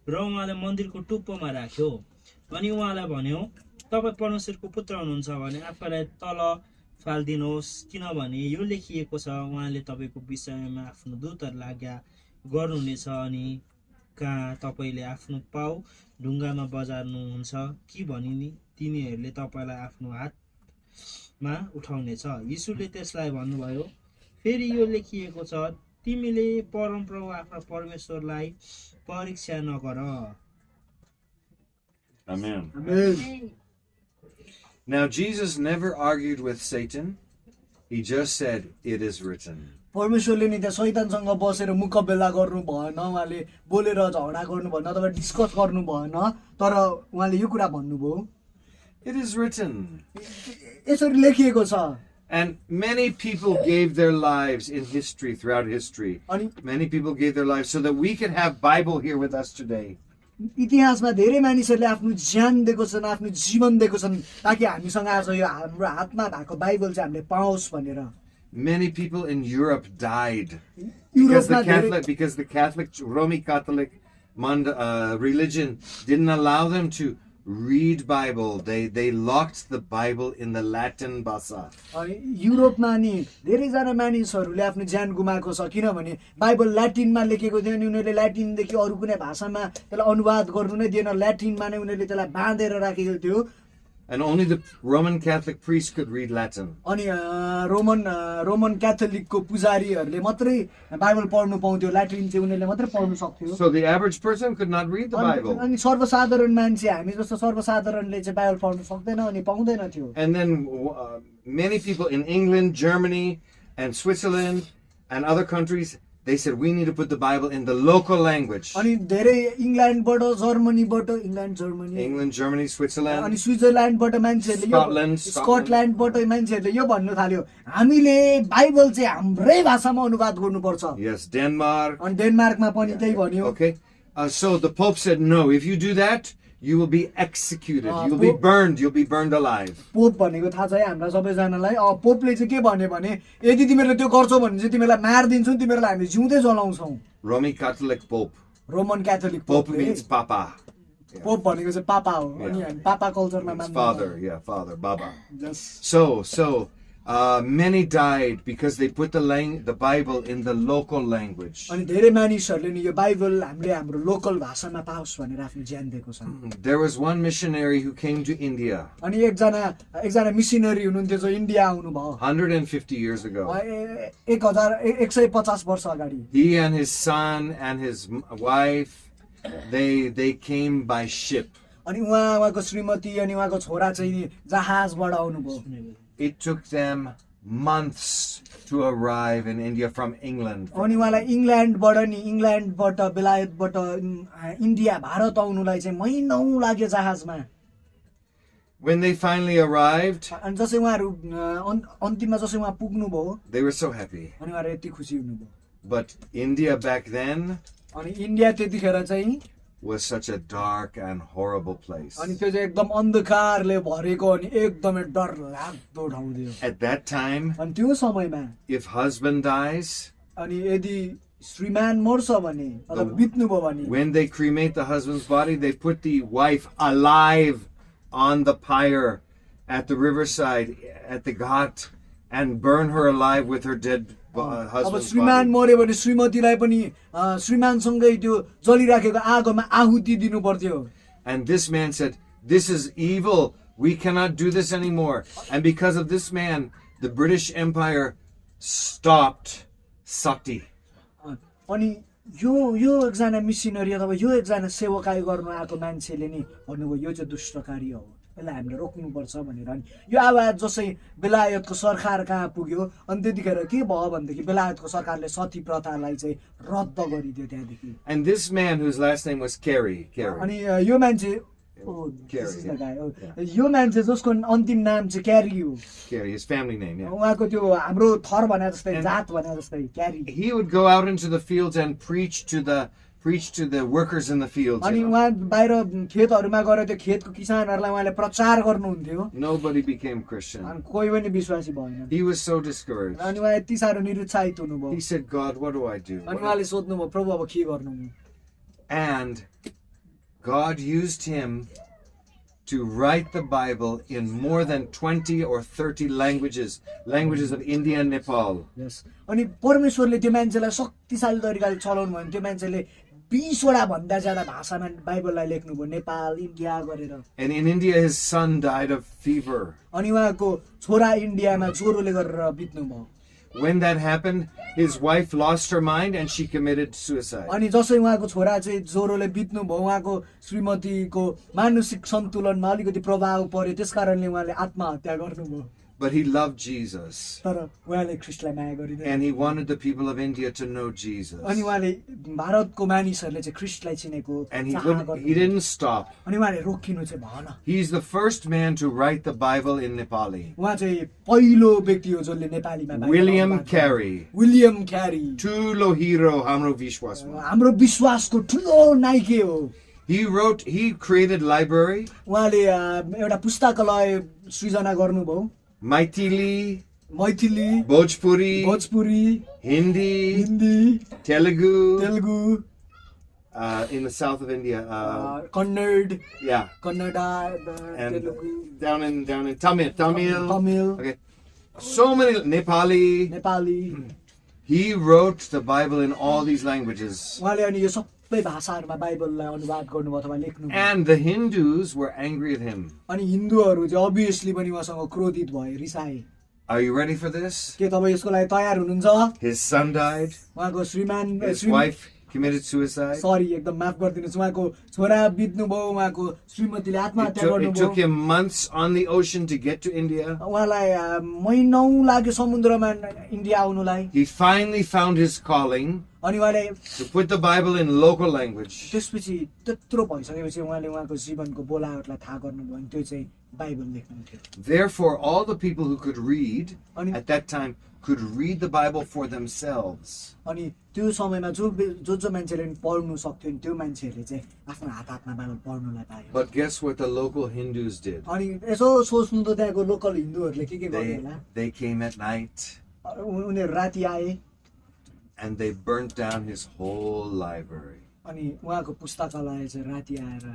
र उहाँलाई मन्दिरको टुप्पोमा राख्यो अनि उहाँलाई भन्यो तपाईँ परमेश्वरको पुत्र हुनुहुन्छ भने आफूलाई तल फाल्दिनुहोस् किनभने यो लेखिएको छ उहाँले तपाईँको विषयमा आफ्नो दूतहरूलाई आज्ञा गर्नुहुनेछ अनि कहाँ तपाईँले आफ्नो पाउ ढुङ्गामा बजार्नुहुन्छ कि भनी तिनीहरूले तपाईँलाई आफ्नो हातमा उठाउनेछ। यीशुले त्यसलाई भन्नुभयो फेरि यो लेखिएको छ तिमीले परमप्रभु आफ्ना परमेश्वरलाई परीक्षा नगर। Amen. Amen. Now, Jesus never argued with Satan. He just said, it is written. परमेश्वरले नि त्यहाँ शैतानसँग बसेर मुकाबला गर्नु भएन, उहाँले बोलेर झगडा गर्नु भएन अथवा डिस्कस गर्नु भएन, तर उहाँले यो कुरा भन्नुभयो It is written. यसरी लेखिएको छ। And many people gave their lives in history, throughout history. अनि Many people gave their lives so that we could have Bible here with us today. इतिहासमा धेरै मानिसहरूले आफ्नो ज्यान दिएको छन्, आफ्नो जीवन दिएको छन् ताकि हामीसँग आज यो हाम्रो हातमा भएको बाइबल चाहिँ हामीले पाओस् भनेर। Many people in Europe died युरोपमा because the Catholic, Roman Catholic religion didn't allow them to read Bible. They locked the Bible in the Latin basa. युरोपमा नि धेरैजना मानिसहरूले आफ्नो ज्यान गुमाएको छ किनभने बाइबल ल्याटिनमा लेखेको थियो अनि उनीहरूले ल्याटिनदेखि अरू कुनै भाषामा त्यसलाई अनुवाद गर्नु नै दिएन, ल्याटिनमा नै उनीहरूले त्यसलाई बाँधेर राखेको थियो। And only the Roman Catholic priest could read Latin. अनि रोमन क्याथोलिकको पुजारीहरूले मात्रै बाइबल पढ्नु पाउँथ्यो, ल्याटिन चाहिँ उनीहरूले मात्रै पढ्नु सक्थ्यो। So the average person could not read the Bible. अनि सर्वसाधारण मान्छे हामी जस्तो सर्वसाधारणले चाहिँ बाइबल पढ्नु सक्दैन अनि पाउँदैन थियो। And then many people in England, Germany, and Switzerland, and other countries, they said we need to put the Bible in the local language. अनि धेरै इङ्ल्यान्डबाट, जर्मनीबाट, जर्मनी, England, Germany, Switzerland, अनि स्विजरल्यान्डबाट मान्छेहरूले Scotland, स्कटल्यान्डबाट मान्छेहरूले यो भन्नु थाल्यो हामीले बाइबल चाहिँ हाम्रै भाषामा अनुवाद गर्नुपर्छ। yes, Denmark. अनि डेनमार्कमा पनि त्यही भन्यो। Okay, so the Pope said no. If you do that, you will be executed. You'll be burned. You'll be burned alive. Pope भनेको थाहा छ है हाम्रा सबैजनालाई। पोपले चाहिँ के भन्यो भने यदि तिमीहरूले त्यो गर्छौ भने चाहिँ तिमीलाई मारिदिन्छौ, तिमीहरूलाई हामी जिउँदै जलाउँछौ। Roman Catholic Pope. Roman Catholic Pope means Papa pope भनेको चाहिँ पापा हो अनि हामी पापा कल्चरमा It's मान्नु father, yeah, father, Baba. Yes. So many died because they put the Bible in the local language. अनि धेरै मानिसहरूले नि यो बाइबल हामीले हाम्रो लोकल भाषामा पाओस् भनेर आफ्नो ज्यान दिएको छन् There was one missionary who came to India अनि एकजना मिसनरी हुनुहुन्थ्यो जो इन्डिया आउनुभयो 150 years ago. 150 वर्ष अगाडि He and his son and his wife, they came by ship. अनि उहाँको श्रीमती अनि उहाँको छोरा चाहिँ नि जहाजबाट आउनुभयो It took them months to arrive in India from England. अनि उहाँलाई इङ्ल्यान्डबाट बेलायतबाट इन्डिया भारत आउनुलाई चाहिँ महिनौँ लाग्यो जहाजमा When they finally arrived, अनि जसै उहाँहरू अन्तिममा जसै उहाँ पुग्नुभयो they were so happy. अनि उहाँहरू यति खुसी हुनुभयो But India back then अनि इन्डिया त्यतिखेर चाहिँ was such a dark and horrible place. अनि त्यो चाहिँ एकदम अन्धकारले भरेको अनि एकदमै डर लाग्दो ठाउँ थियो At that time, अनि त्यो समयमा if husband dies, अनि यदि श्रीमान मर्छ भने अथवा बित्नुभयो भने when they cremate the husband's body, they put the wife alive on the pyre at the riverside, at the ghat, and burn her alive with her dead अब husband's श्रीमान body. मर्यो भने श्रीमतीलाई पनि श्रीमानसँगै त्यो जलिराखेको आगोमा आहुति दिनु पर्थ्यो And this man said, "This is evil. We cannot do this anymore." And because of this man, the British Empire stopped sati. अनि यो एकजना मिसनरी अथवा यो एकजना सेवकाई गर्नु आएको मान्छेले नि भन्नुभयो यो चाहिँ दुष्ट कार्य हो यसलाई हामीले रोक्नुपर्छ भनेर अनि यो आवाज जसै बेलायतको सरकार कहाँ पुग्यो अनि त्यतिखेर के भयो भनेदेखि बेलायतको सरकारले सती प्रथालाई चाहिँ रद्द गरिदियो त्यहाँदेखि And this man, whose last name was Carey, अनि यो मान्छे यो मान्छे जसको अन्तिम नाम चाहिँ क्यारी हो Carey, his family name, yeah. उहाँको त्यो हाम्रो थर भने जस्तै जात भने जस्तै क्यारी He would go out into the fields and preach to the workers in the fields. अनि you know. उहाँ बाहिर खेतहरूमा गएर त्यो खेतको किसानहरूलाई उहाँले प्रचार गर्नुहुन्थ्यो Nobody became Christian. अनि कोही पनि विश्वासी भएन He was so discouraged. अनि उहाँ यति साह्रो निरुत्साहित हुनुभयो He said, "God, what do I do?" अनि उहाँले सोध्नुभयो प्रभु अब के गर्नु म?" And God used him to write the Bible in more than 20 or 30 languages of India and Nepal. Yes. अनि परमेश्वरले त्यो मान्छेलाई शक्तिशाली तरिकाले चलाउनु भयो त्यो मान्छेले 20 वटा भन्दा ज्यादा भाषामा बाइबललाई लेख्नुभयो नेपाल इन्डिया गरेर And in India, his son died of fever. अनि उहाँको छोरा इन्डियामा ज्वरोले गरेर बित्नुभयो When that happened, his wife lost her mind and she committed suicide. अनि जसै उहाँको छोरा चाहिँ ज्वरोले बित्नुभयो उहाँको श्रीमतीको मानसिक सन्तुलनमा अलिकति प्रभाव पर्यो त्यसकारणले उहाँले आत्महत्या गर्नुभयो But he loved Jesus. तर उहाँले ख्रीष्टलाई माया गरिदिनु And he wanted the people of India to know Jesus. अनि उहाँले भारतको मानिसहरूले चाहिँ ख्रीष्टलाई चिनेको And चाह he didn't stop. अनि उहाँले रोकिनु चाहिँ भएन He's the first man to write the Bible in Nepali. उहाँ चाहिँ पहिलो व्यक्ति हो जसले नेपालीमा बाइबल William अनुवाद गर्यो। Carey. विलियम क्यारी Tulo hero hamro vishwasma. हाम्रो विश्वासको ठुलो नाइके हो He created library, उहाँले एउटा पुस्तकालय सृजना गर्नुभयो Maithili, Maithili Bhojpuri, Bhojpuri Hindi, Hindi Telugu, Telugu in the south of India. Kannada Yeah. Kannada And Telugu down in Tamil. Tamil Okay. So many Nepali. Nepali He wrote the Bible in all these languages. उहाँले अनि यो सबै भाषाहरूमा बाइबललाई अनुवाद गर्नुभयो अथवा लेख्नु And the Hindus were angry at him. अनि हिन्दूहरू चाहिँ अभियसली पनि उहाँसँग क्रोधित भए रिसाए Are you ready for this? के तपाईँ यसको लागि तयार हुनुहुन्छ His son died. उहाँको श्रीमान His wife committed suicide. Sorry एकदम माफ गरिदिनुहोस् उहाँको छोरा बित्नुभयो उहाँको श्रीमतीले It आत्महत्या took गर्नुभयो him months on the ocean to get to India. उहाँलाई महिनौँ लाग्यो समुद्रमा India आउनुलाई He finally found his calling अनि उहाँले to put the Bible in local language. त्यसपछि त्यत्रो भइसकेपछि उहाँले उहाँको जीवनको बोलावटलाई थाहा गर्नुभयो अनि त्यो चाहिँ बाइबल लेख्नुहुन्थ्यो Therefore, all the people who could read अनि at that time could read the Bible for themselves. अनि त्यो समयमा जो मान्छेले पढ्नु सक्थ्यो नि त्यो मान्छेहरूले चाहिँ आफ्नो हात हातमा बाइबल पढ्नुलाई पायो But guess what the local Hindus did? अनि यसो सोच्नु त त्यहाँको लोकल हिन्दूहरूले के गर्ने होला They came at night उनीहरू राति आए and they burnt down his whole library. अनि उहाँको पुस्तकालय चाहिँ राति आएर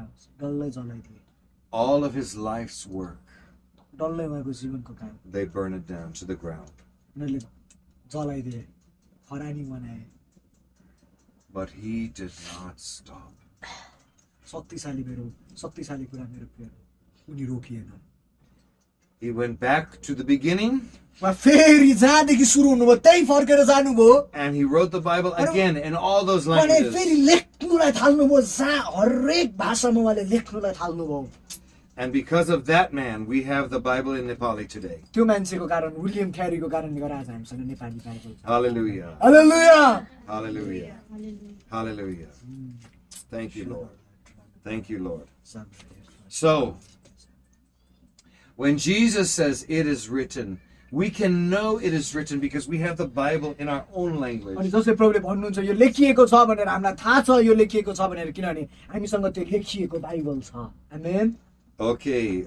डल्लै जलाइदिए All of his life's work, डल्लै उहाँको जीवनको काम they burn it down to the ground. उनीहरूले जलाइदिए खरानी बनाए But he did not stop. शक्तिशाली कुरा मेरो प्रिय उनी रोकिएन He went back to the beginning उहाँ फेरि जहाँदेखि सुरु हुनुभयो त्यही फर्केर जानुभयो and he wrote the Bible again in all those उहाँले languages. फेरि लेख्नुलाई थाल्नुभयो जहाँ हरेक भाषामा उहाँले लेख्नुलाई थाल्नुभयो And because of that man, we have the Bible in Nepali today. त्यो मान्छेको कारण विलियम क्यारीको कारणले गर्दा आज हामीसँग नेपाली बाइबल छ Hallelujah. Hallelujah Hallelujah. Hallelujah. Thank you, Lord. Thank you, Lord. So, when Jesus says it is written, we can know it is written because we have the Bible in our own अनि language. जसले प्रभुले भन्नुहुन्छ यो लेखिएको छ भनेर हामीलाई थाहा छ यो लेखिएको छ भनेर किनभने हामीसँग त्यो लेखिएको बाइबल छ आमेन Okay.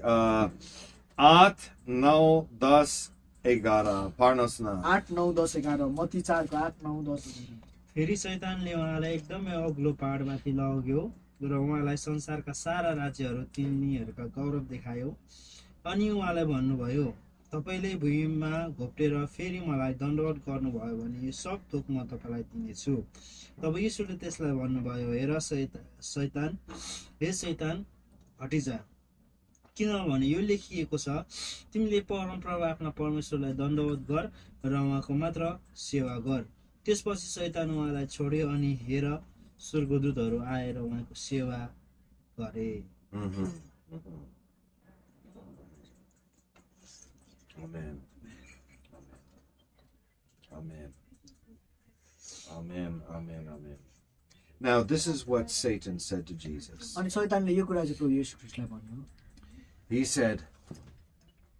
8, 9, 10, 11. Parnos na. 8 9 10 11 मत्ती 4 को 8 9 10 11 फेरि शैतानले उहाँलाई एकदमै अग्लो पहाडमाथि लग्यो र उहाँलाई संसारका सारा राज्यहरू तिनीहरूका गौरव देखायो अनि उहाँलाई भन्नुभयो तपाईले भुइँमा घोप्टेर फेरि मलाई दण्डवत गर्नुभयो भने यो सब थोक म तपाईलाई दिनेछु तब यीशुले त्यसलाई भन्नुभयो हेर शैतान हटिजा किनभने यो लेखिएको छ तिमीले परमप्रभु आफ्ना परमेश्वरलाई दण्डवत गर र उहाँको मात्र सेवा गर त्यसपछि शैतान उहाँलाई छोड्यो अनि हेर स्वर्गदूतहरू आएर उहाँको सेवा गरे Amen. Amen. Amen. Amen. Amen. Now, this is what Satan said to Jesus. अनि शैतानले यो कुरा चाहिँ प्रभु येशू ख्रीष्टलाई भन्यो He said,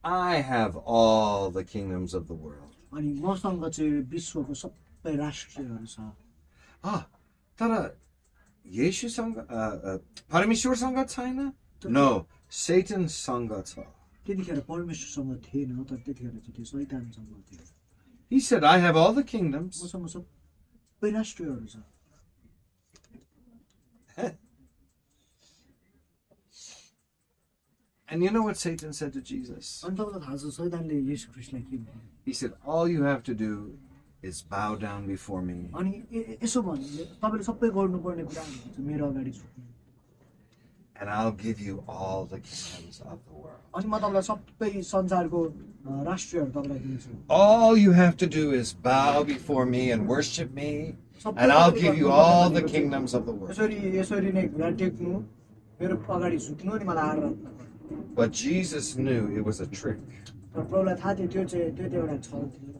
I have all the kingdoms of the world. अनि मसँग चाहिँ विश्वको सबै राष्ट्रहरू छ तर येशूसँग परमेश्वरसँग छैन? No, Satanसँग छ. त्यतिखेर परमेश्वरसँग थिएन तर त्यतिखेर चाहिँ त्यो शैतानसँग थियो He said, I have all the kingdoms. मसँग सबै राष्ट्रहरू छ And you know what Satan said to Jesus? अनि तपाईँलाई थाहा छ शैतानले येशू ख्रीष्टलाई के भन्यो He said, all you have to do is bow down before me. अनि यसो भन्यो तपाईँले सबै गर्नुपर्ने कुराहरू हुन्छ मेरो अगाडि झुक्नु And I'll give you all the kingdoms of the world. अनि म तपाईँलाई सबै संसारको राष्ट्रहरू तपाईँलाई दिन्छु All you have to do is bow before me and worship me, and I'll give you all the kingdoms of the world. यसरी नै घुँडा टेक्नु मेरो अगाडि झुक्नु अनि मलाई आराधना गर्नु But Jesus knew it was a trick. तर प्रभुलाई थाहा थियो त्यो चाहिँ एउटा छल थियो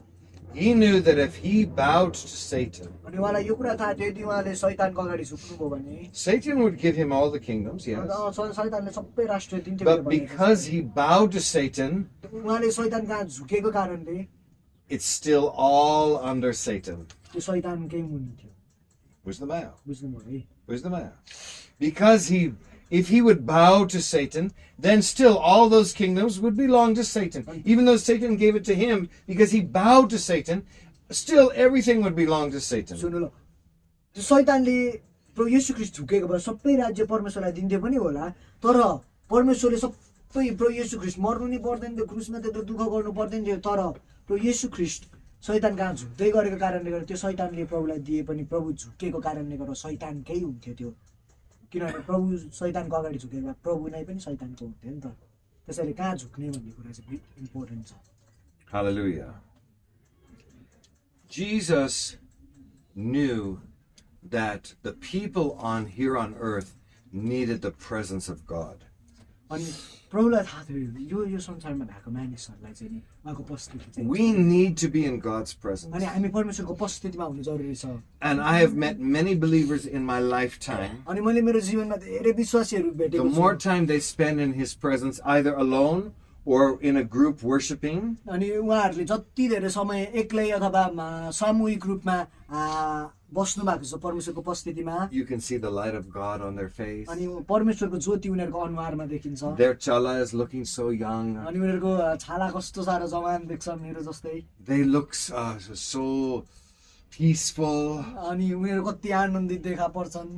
He knew that if he bowed to Satan, अनि उहाँलाई यो कुरा थाहा थियो यदि उहाँले शैतानको अगाडि झुक्नुभयो भने Satan would give him all the kingdoms, yes. शैतानले सबै राष्ट्र दिन्थ्यो But because he bowed to Satan, उहाँले शैतान कहाँ झुकेको कारणले it's still all under Satan. त्यो शैतानकै मुनि थियो Where's the bow? बुझ्नुभयो है Where's the bow? Because if he would bow to Satan, then still all those kingdoms would belong to Satan. Even though Satan gave it to him, because he bowed to Satan, still everything would belong to Satan. सुन्नु ल त्यो शैतानले प्रभु येशू ख्रीष्ट झुकेको भए सबै राज्य परमेश्वरलाई दिन्थ्यो पनि होला तर परमेश्वरले सबै प्रभु येशू ख्रीष्ट मर्नु नि पर्दैन थियो क्रुसमा त्यत्रो दुःख गर्नु पर्दैन थियो तर प्रभु येशू ख्रीष्ट शैतान कहाँ झुक्दै गरेको कारणले गर्दा त्यो शैतानले प्रभुलाई दिए पनि प्रभु झुकेको कारणले गर्दा शैतानकै हुन्थ्यो त्यो किनभने प्रभु शैतानको अगाडि झुकेको भए प्रभु नै पनि शैतानको हुन्थ्यो नि त त्यसैले कहाँ झुक्ने भन्ने कुरा चाहिँ इम्पोर्टेन्ट छ Hallelujah. Jesus knew that the people here on earth needed the presence of God. अनि प्रभुलाई थाहा थियो यो संसारमा भएको मानिसहरूलाई चाहिँ नि उहाँको उपस्थिति चाहिँ We need to be in God's presence. अनि हामी परमेश्वरको उपस्थितिमा हुनु जरुरी छ And I have met many believers in my lifetime. अनि मैले मेरो जीवनमा धेरै विश्वासीहरू The भेटेको छु more time they spend in His presence, either alone or in a group worshiping, अनि उहाँहरूले जति धेरै समय एक्लै अथवा सामूहिक रूपमा बस्नु भएको छ परमेश्वरको उपस्थितिमा you can see the light of God on their face. अनि परमेश्वरको ज्योति उनीहरूको अनुहारमा देखिन्छ Their chala is looking so young. अनि उनीहरूको छाला कस्तो साह्रो जवान देख्छ मेरो जस्तै They look so peaceful. अनि उनीहरू कति आनन्दित देखा पर्छन्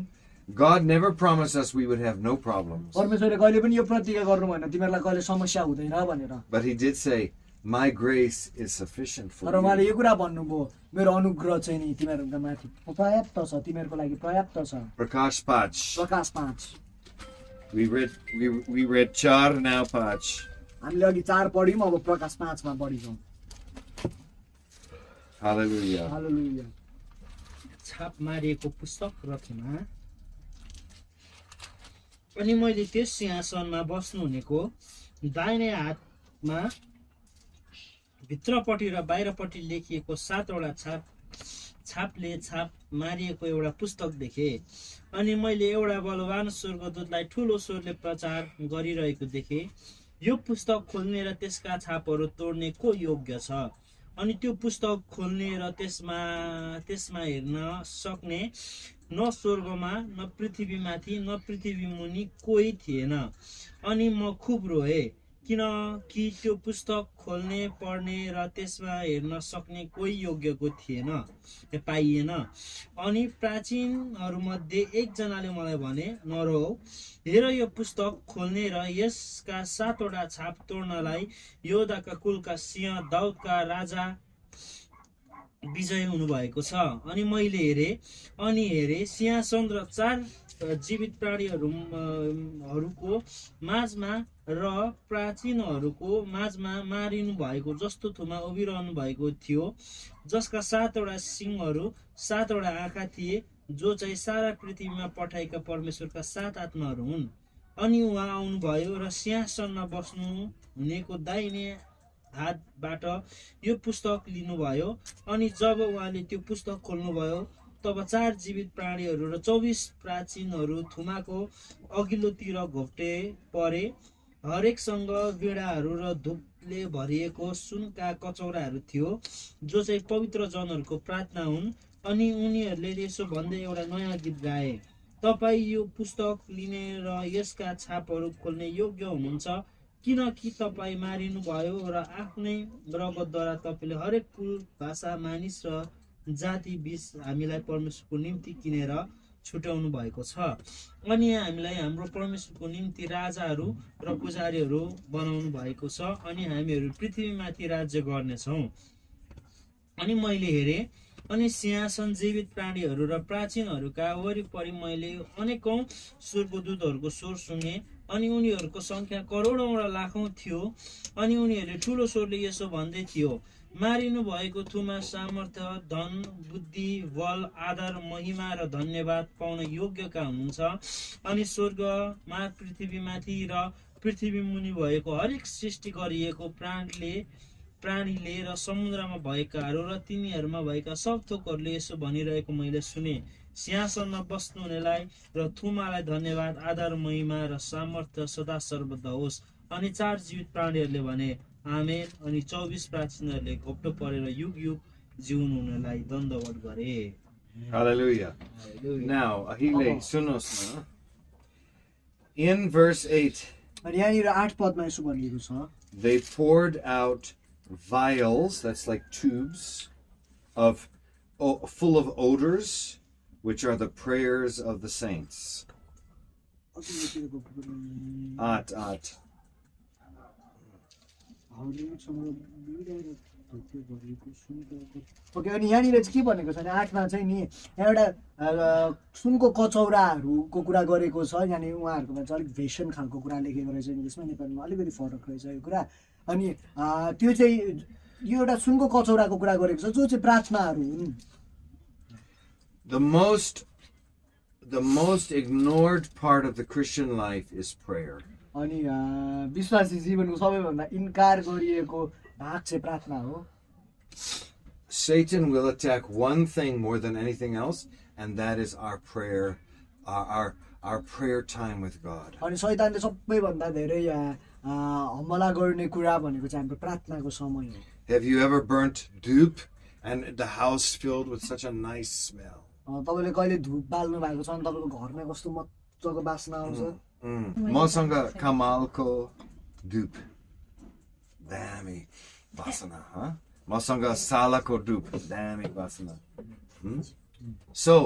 God never promised us we would have no problems. परमेश्वरले कहिले पनि यो प्रतिज्ञा गर्नु भएन तिमीहरूलाई कहिले समस्या हुँदैन भनेर But he did say, my grace is sufficient for तर उहाँले you. यो कुरा भन्नुभयो मेरो अनुग्रह चाहिँ नि तिमीहरूका माथि पर्याप्त छ तिमीहरूको लागि पर्याप्त छ Prakash Pach. Prakash 5 We read Char, now Pach. हामीले अघि 4 पढ्यौँ अब प्रकाश 5 मा पढिछौँ Hallelujah. हालेलुया छाप मारिएको पुस्तक रथमा अनि मैले त्यस सिंहासनमा बस्नुहुनेको दाहिने हातमा भित्रपट्टि र बाहिरपट्टि लेखिएको 7 वटा छापले छाप मारिएको एउटा पुस्तक देखेँ अनि मैले एउटा बलवान स्वर्गदूतलाई ठुलो स्वरले प्रचार गरिरहेको देखेँ यो पुस्तक खोल्ने र त्यसका छापहरू तोड्ने को योग्य छ अनि त्यो पुस्तक खोल्ने र त्यसमा हेर्न सक्ने न स्वर्गमा न पृथ्वीमाथि न पृथ्वी मुनि कोही थिएन अनि म खुब रोएँ किनकि त्यो पुस्तक खोल्ने पढ्ने र त्यसमा हेर्न सक्ने कोही योग्यको पाइएन अनि प्राचीनहरूमध्ये एकजनाले मलाई भने नरो हेर यो पुस्तक खोल्ने र यसका 7 वटा छाप तोड्नलाई योदाका कुलका सिंह दाउदका राजा विजय हुनुभएको छ अनि मैले हेरेँ सिंहासन र 4 जीवित प्राणीहरूको माझमा र प्राचीनहरूको माझमा मारिनु भएको जस्तो थुमा उभिरहनु भएको थियो जसका 7 वटा सिंहहरू 7 वटा आँखा थिए जो चाहिँ सारा पृथ्वीमा पठाएका परमेश्वरका 7 आत्माहरू हुन् अनि उहाँ आउनुभयो र सिंहासनमा बस्नु हुनेको दाहिने हातबाट यो पुस्तक लिनुभयो अनि जब उहाँले त्यो पुस्तक खोल्नुभयो तब 4 जीवित प्राणीहरू र 24 प्राचीनहरू थुमाको अघिल्लोतिर घोप्टे परे हरेकसँग वीणाहरू र धूपले भरिएको सुनका कचौराहरू थियो जो चाहिँ पवित्र जनहरूको प्रार्थना हुन् अनि उनीहरूले यसो भन्दै एउटा नयाँ गीत गाए तपाईँ यो पुस्तक लिने र यसका छापहरू खोल्ने योग्य हुनुहुन्छ किनकि तपाईँ मारिनु भयो र आफ्नै रगतद्वारा तपाईँले हरेक कुल भाषा मानिस र जाति बीच हामीलाई परमेश्वरको निम्ति किनेर छुट्याउनु भएको छ अनि हामीलाई हाम्रो परमेश्वरको निम्ति राजाहरू र पुजारीहरू बनाउनु भएको छ अनि हामीहरू पृथ्वीमाथि राज्य गर्नेछौँ अनि मैले हेरेँ अनि सिंहासन जीवित प्राणीहरू र प्राचीनहरूका वरिपरि मैले अनेकौं स्वर्गदूतहरूको स्वर सुने अनि उनीहरूको संख्या करोडौं र लाखौं थियो अनि उनीहरूले ठुलो स्वरले यसो भन्दै थियो मारिनु भएको थुमा सामर्थ्य धन बुद्धि बल आदर महिमा र धन्यवाद पाउन योग्यका हुनुहुन्छ अनि स्वर्गमा पृथ्वीमाथि र पृथ्वी मुनि भएको हरेक सृष्टि गरिएको प्राणीले र समुद्रमा भएकाहरू र तिनीहरूमा भएका सब थोकहरूले यसो भनिरहेको मैले सुने सिंहासनमा बस्नुहुनेलाई र थुमालाई धन्यवाद आदर महिमा र सामर्थ्य सदा सर्वदा होस् अनि 4 जीवित प्राणीहरूले भने आमेन अनि 24 प्राचीनहरूले घोप्टो परेर युग युग जीवन हुनलाई दण्डवत गरे Hallelujah. Now, Ahile, sunos na. In verse 8, अनि यहाँनिर 8 पदमा यसो भनिएको छ they poured out vials, that's like tubes, full of odors, which are the prayers of the saints. At. Okay अनि यहाँनिर चाहिँ के भनेको छ भने 8 मा चाहिँ नि एउटा सुनको कचौराहरूको कुरा गरेको छ यानी उहाँहरुकोमा चाहिँ अलिक भेसन खालको कुरा लेखेको रहेछ इङ्ग्लिशमा नेपालीमा अलिकति फरक रहेछ यो कुरा अनि त्यो चाहिँ यो एउटा सुनको कचौराको कुरा गरेको छ जो चाहिँ प्रार्थनाहरू हुन् The most ignored part of the Christian life is prayer. अनि विश्वासी जीवनको सबैभन्दा इन्कार गरिएको भाग चाहिँ प्रार्थना हो Satan will attack one thing more than anything else, and that is our prayer, our prayer time with God. अनि शैतानले सबैभन्दा धेरै हमला गर्ने कुरा भनेको चाहिँ हाम्रो प्रार्थनाको समय हो Have you ever burnt dupe and the house filled with such a nice smell? तपाईले कहिले धूप बाल्नु भएको छ अनि तपाईको घरमा कस्तो मज्जाको बास्ना आउँछ Mosanga kamalko dupe. Dami basana, huh? Mosanga salako dupe. Dami basana. So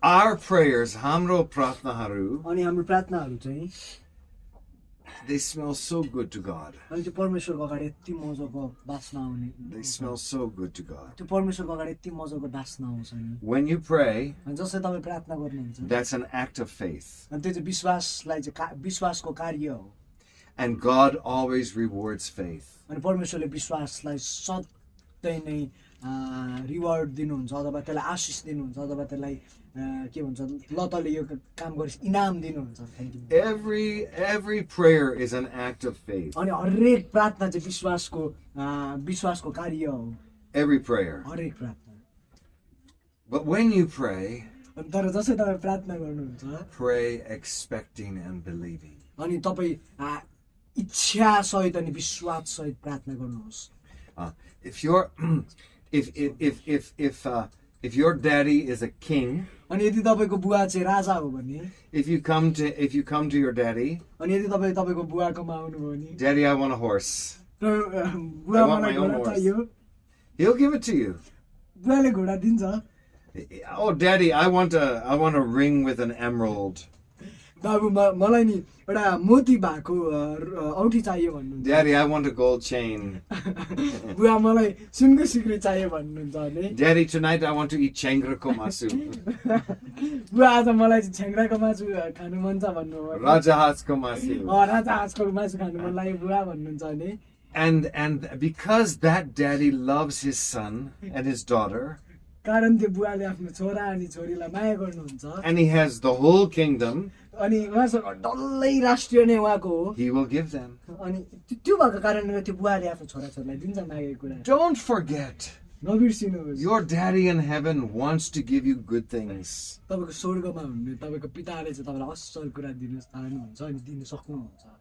Our prayers, hamro pratnaharu, अनि हाम्रो प्रार्थनाहरू चाहिँ they smell so good to God. अनि त्यो परमेश्वरको अगाडि यति मजाको बास्ना आउने They smell so good to God. त्यो परमेश्वरको अगाडि यति मजाको बास्ना आउँछ नि When you pray, अनि जसरी तपाईँ प्रार्थना गर्नुहुन्छ that's an act of faith. अनि त्यो चाहिँ विश्वासलाई चाहिँ विश्वासको कार्य हो And God always rewards faith. अनि परमेश्वरले विश्वासलाई सधैँ नै रिवार्ड दिनुहुन्छ अथवा त्यसलाई आशिष दिनुहुन्छ अथवा त्यसलाई के भन्छ ल तैँले यो काम गरिस् इनाम दिनुहुन्छ thank you Every prayer is an act of faith. अनि हरेक प्रार्थना चाहिँ विश्वासको कार्य हो Every prayer. हरेक प्रार्थना But when you pray, अनि तर जसरी तपाईँ प्रार्थना गर्नुहुन्छ pray expecting and believing. अनि तपाईँ इच्छा सहित अनि विश्वास सहित प्रार्थना गर्नुहोस् If your if your daddy is a king, अनि यदि तपाईँको बुवा चाहिँ राजा हो भने if you come to your daddy, अनि यदि तपाईँ तपाईँको बुवाकोमा आउनुभयो भने Daddy, I want a horse. बुवा I want मलाई my own घोडा horse. चाहियो He'll give it to you. बुवाले घोडा दिन्छ Oh, Daddy, I want a ring with an emerald. बाबु मलाई नि एउटा मोती भएको औठी चाहियो भन्नुहुन्छ Daddy, I want a gold chain. बुवा मलाई सुनको सिक्री चाहियो भन्नुहुन्छ भने Daddy, tonight I want to eat chengra komasu. बुवा आज मलाई चाहिँ छ्याङ्ग्राको मासु खानु मन छ भन्नु हो Rajahas komasu. राजा हाँसको मासु खानु मन लाग्यो बुवा भन्नुहुन्छ भने And because that daddy loves his son and his daughter, कारण त्यो बुवाले आफ्नो छोरा अनि छोरीलाई माया गर्नुहुन्छ and he has the whole kingdom, अनि उहाँसँग डल्लै राष्ट्रिय नै उहाँको हो he will give them. अनि त्यो भएको कारणले त्यो बुवाले आफ्नो छोराछोरीलाई दिन्छ मागेको कुरा Don't forget, नबिर्सिनुहोस् your daddy in heaven wants to give you good things. तपाईँको स्वर्गमा हुने तपाईँको पिताले चाहिँ तपाईँलाई असल कुरा दिनु चाहनुहुन्छ अनि दिन सक्नुहुन्छ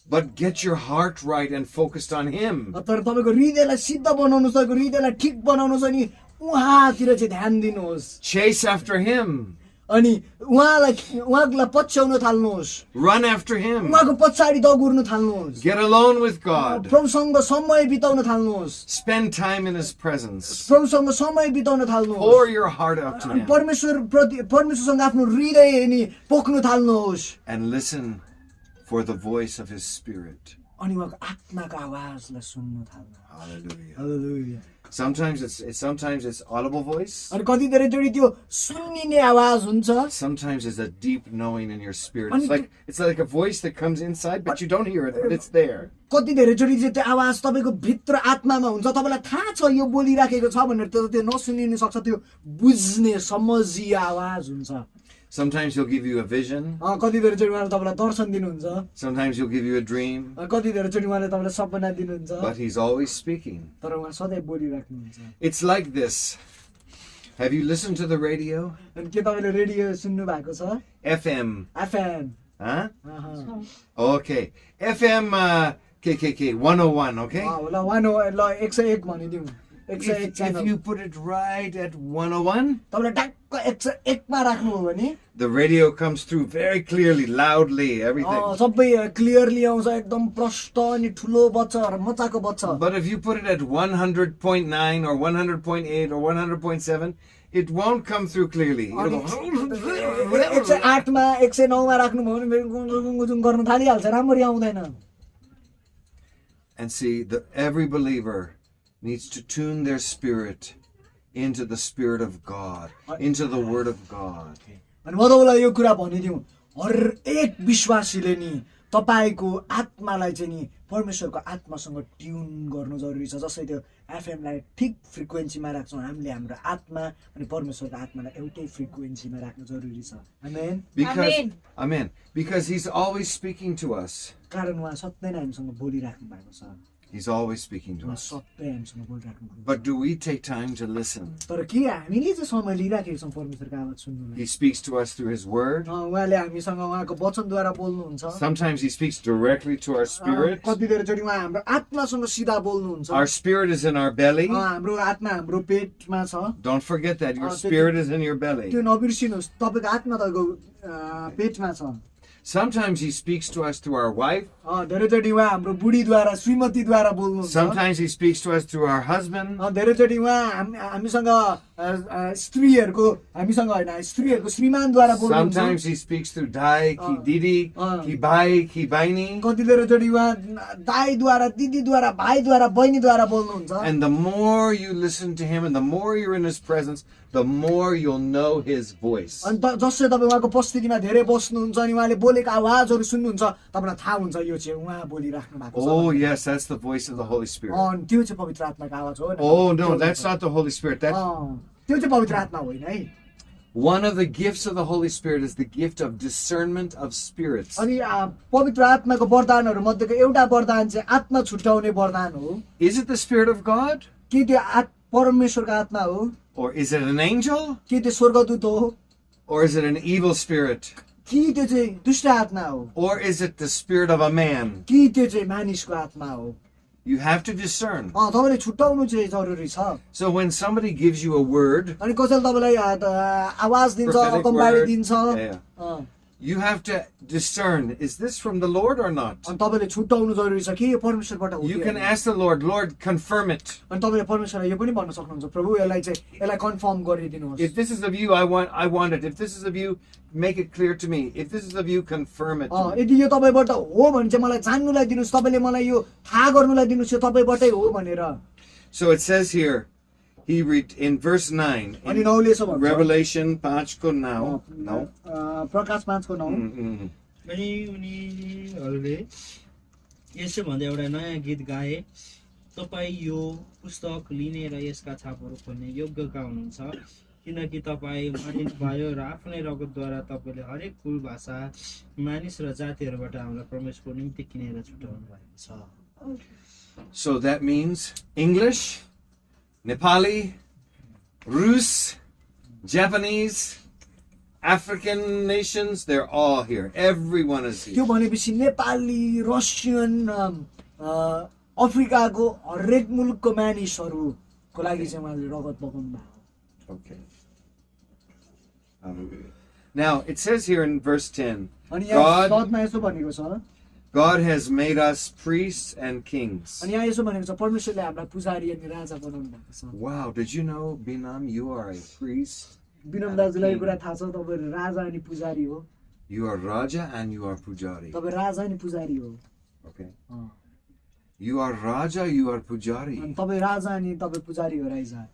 But get your heart right and focused on him. तर तपाईँको हृदयलाई सिद्ध बनाउनुहोस् तपाईँको हृदयलाई ठिक बनाउनुहोस् अनि उहाँतिर चाहिँ ध्यान दिनुहोस् Chase after him. अनि उहाँलाई पछ्याउन थाल्नुहोस् Run after him. उहाँको पछाडि दगुर्न थाल्नुहोस् Get alone with God. प्रभुसँग समय बिताउन थाल्नुहोस् Spend time in his presence. प्रभुसँग समय बिताउन थाल्नुहोस् Pour your heart out to अनि him. परमेश्वरसँग आफ्नो हृदय नि पोख्न थाल्नुहोस् And listen for the voice of his spirit. अनि उहाँको आत्माको आवाजलाई सुन्न थाल्नुहोस् Hallelujah. Hallelujah Sometimes it's audible voice. अनि कति धेरैचोटि त्यो सुनिने आवाज हुन्छ Sometimes it's a deep knowing in your spirit. अनि It's like a voice that comes inside, but you don't hear it, but it's there. कति धेरैचोटि चाहिँ त्यो आवाज तपाईँको भित्र आत्मामा हुन्छ तपाईँलाई थाहा छ यो बोलिराखेको छ भनेर त्यो नसुनिन सक्छ त्यो बुझ्ने सम्झिया आवाज हुन्छ Sometimes he'll give you a vision. कति धेरैचोटि उहाँले तपाईँलाई दर्शन दिनुहुन्छ Sometimes he'll give you a dream. कति धेरैचोटि उहाँले तपाईँलाई सपना दिनुहुन्छ But he's always speaking. तर उहाँ सधैँ बोलिराख्नुहुन्छ It's like this. Have you listened to the radio? अनि के तपाईँले रेडियो सुन्नु भएको छ FM. FM Huh? Okay. FM KKK 101, okay? ल 101 भनिदिउँ 101 If channel you put it right at 101, तपाईँले ट्याक्क 101 मा राख्नु हो भने the radio comes through very clearly, loudly, everything. सबै क्लियरली आउँछ एकदम प्रष्ट अनि ठुलो बच्च र मचाको बच्च But if you put it at 100.9 or 100.8 or 100.7, it won't come through clearly. It'll go 108 मा 109 मा राख्नुभयो भने गुजुङ गर्न थालिहाल्छ राम्ररी आउँदैन And see, every believer needs to tune their spirit into the Spirit of God, into the Word of God. अनि म तपाईँलाई यो कुरा भनिदिउँ हरेक विश्वासीले नि तपाईको आत्मालाई चाहिँ नि परमेश्वरको आत्मासँग ट्युन गर्नु जरुरी छ जसै त्यो एफएमलाई ठिक फ्रिक्वेन्सीमा राख्छौँ हामीले हाम्रो आत्मा अनि परमेश्वरको आत्मालाई एउटै फ्रिक्वेन्सीमा राख्नु जरुरी छ आमेन Amen. Because he's always speaking to us. कारण उहाँ सधैँ नै हामीसँग बोलिराख्नु भएको छ He's always speaking to उहाँ us. सधैँ हामीसँग बोलिराख्नु भएको But do we take time to listen? तर के हामीले चाहिँ समय लिइराखेको छौँ परमेश्वरको आवाज सुन्नुलाई He speaks to us through his Word. उहाँले हामीसँग उहाँको वचनद्वारा बोल्नुहुन्छ Sometimes he speaks directly to our spirit. कति धेरैचोटि उहाँ हाम्रो आत्मासँग सिधा बोल्नुहुन्छ Our spirit is in our belly. हाम्रो आत्मा हाम्रो पेटमा छ Don't forget that. Your spirit is in your belly. त्यो नबिर्सिनुहोस् तपाईको आत्मा तपाईँको पेटमा छ Sometimes he speaks to us through our wife. धेरैचोटि उहाँ हाम्रो बुढीद्वारा श्रीमतीद्वारा बोल्नुहुन्छ Sometimes he speaks to us through our husband. धेरैचोटि उहाँ हामीसँग स्त्रीहरूको हामीसँग होइन स्त्रीहरूको श्रीमानद्वारा बोल्नुहुन्छ Sometimes he speaks through Dai, Ki Didi, Ah. Ki Bai, Ki Baini. कतिचोटि उहाँ दाईद्वारा दिदीद्वारा भाइद्वारा बहिनीद्वारा बोल्नुहुन्छ And the more you listen to him and the more you're in his presence, the more you'll know his voice. अनि जसरी तपाईँ उहाँको उपस्थितिमा धेरै बस्नुहुन्छ अनि उहाँले बोलेको आवाजहरू सुन्नुहुन्छ तपाईँलाई थाहा हुन्छ यो चाहिँ उहाँ बोलिराख्नु भएको छ Oh, yes, that's the voice of the Holy Spirit. अनि त्यो चाहिँ पवित्र आत्माको आवाज हो Oh, no, that's not the Holy Spirit. That त्यो चाहिँ पवित्र आत्मा होइन है one of the gifts of the Holy Spirit is the gift of discernment of spirits. अनि पवित्र आत्माको वरदानहरू मध्येको एउटा वरदान चाहिँ आत्मा छुट्याउने वरदान हो Is it the Spirit of God? के त्यो परमेश्वरको आत्मा हो Or is it an angel? के त्यो स्वर्गदूत हो Or is it an evil spirit? कि त्यो चाहिँ दुष्ट आत्मा हो Or is it the spirit of a man? कि त्यो चाहिँ मानिसको आत्मा हो You have to discern. तपाईँले छुट्याउनु चाहिँ जरुरी छ So when somebody gives you a word, अनि कसैले तपाईँलाई आवाज दिन्छ prophetic अकम्बाडी word, दिन्छ yeah, अँ, you have to discern, is this from the Lord or not? अनि तपाईँले छुट्याउनु जरुरी छ कि यो परमेश्वरबाट हो You कि can होइन। ask the Lord, Lord, confirm it. अनि तपाईँले परमेश्वरलाई यो पनि भन्न सक्नुहुन्छ प्रभु यसलाई कन्फर्म गरिदिनुहोस् If this is of you, I want it. If this is of you, make it clear to me. If this is of you, confirm it to me. यदि यो तपाईँबाट हो भने चाहिँ मलाई जान्नुलाई दिनुहोस् तपाईँले मलाई यो थाहा गर्नुलाई दिनुहोस् यो तपाईँबाटै हो भनेर So it says here, in verse 9, अनि in 9ले यसो भन्छ Revelation 5 ko now. No. प्रकाश 5को 9 Mm-mm. अनि उनीहरूले यसो भन्दै एउटा नयाँ गीत गाए तपाईँ यो पुस्तक लिने र यसका छापहरू खोल्ने योग्यका हुनुहुन्छ किनकि तपाईँ मानिनुभयो र आफ्नै रगतद्वारा तपाईँले हरेक कुल भाषा मानिस र जातिहरूबाट हाम्रा परमेश्वरको निम्ति किनेर छुट्याउनु भएको छ So that means English, Nepali, Rus, Japanese, African nations, they're all here. Everyone is त्यो here. भनेपछि नेपाली रसियन अफ्रिकाको हरेक मुलुकको मानिसहरूको लागि चाहिँ उहाँले रगत बगाउनु भएको Okay. Hallelujah. Now, it says here in verse 10, अनि यहाँ God, पदमा यसो भनेको छ God has made us priests and kings. अनि यहाँ यसो भनेको छ परमेश्वरले हामीलाई पुजारी अनि राजा बनाउनु भएको छ Wow, did you know, Binam, you are a priest? विनम दाजुलाई यो कुरा थाहा छ तपाईँ राजा अनि पुजारी हो You are Raja and you are Pujari. तपाईँ राजा अनि पुजारी हो Okay. अँ। You are Raja, you are अनि Pujari. तपाईँ राजा अनि तपाईँ पुजारी हो राजा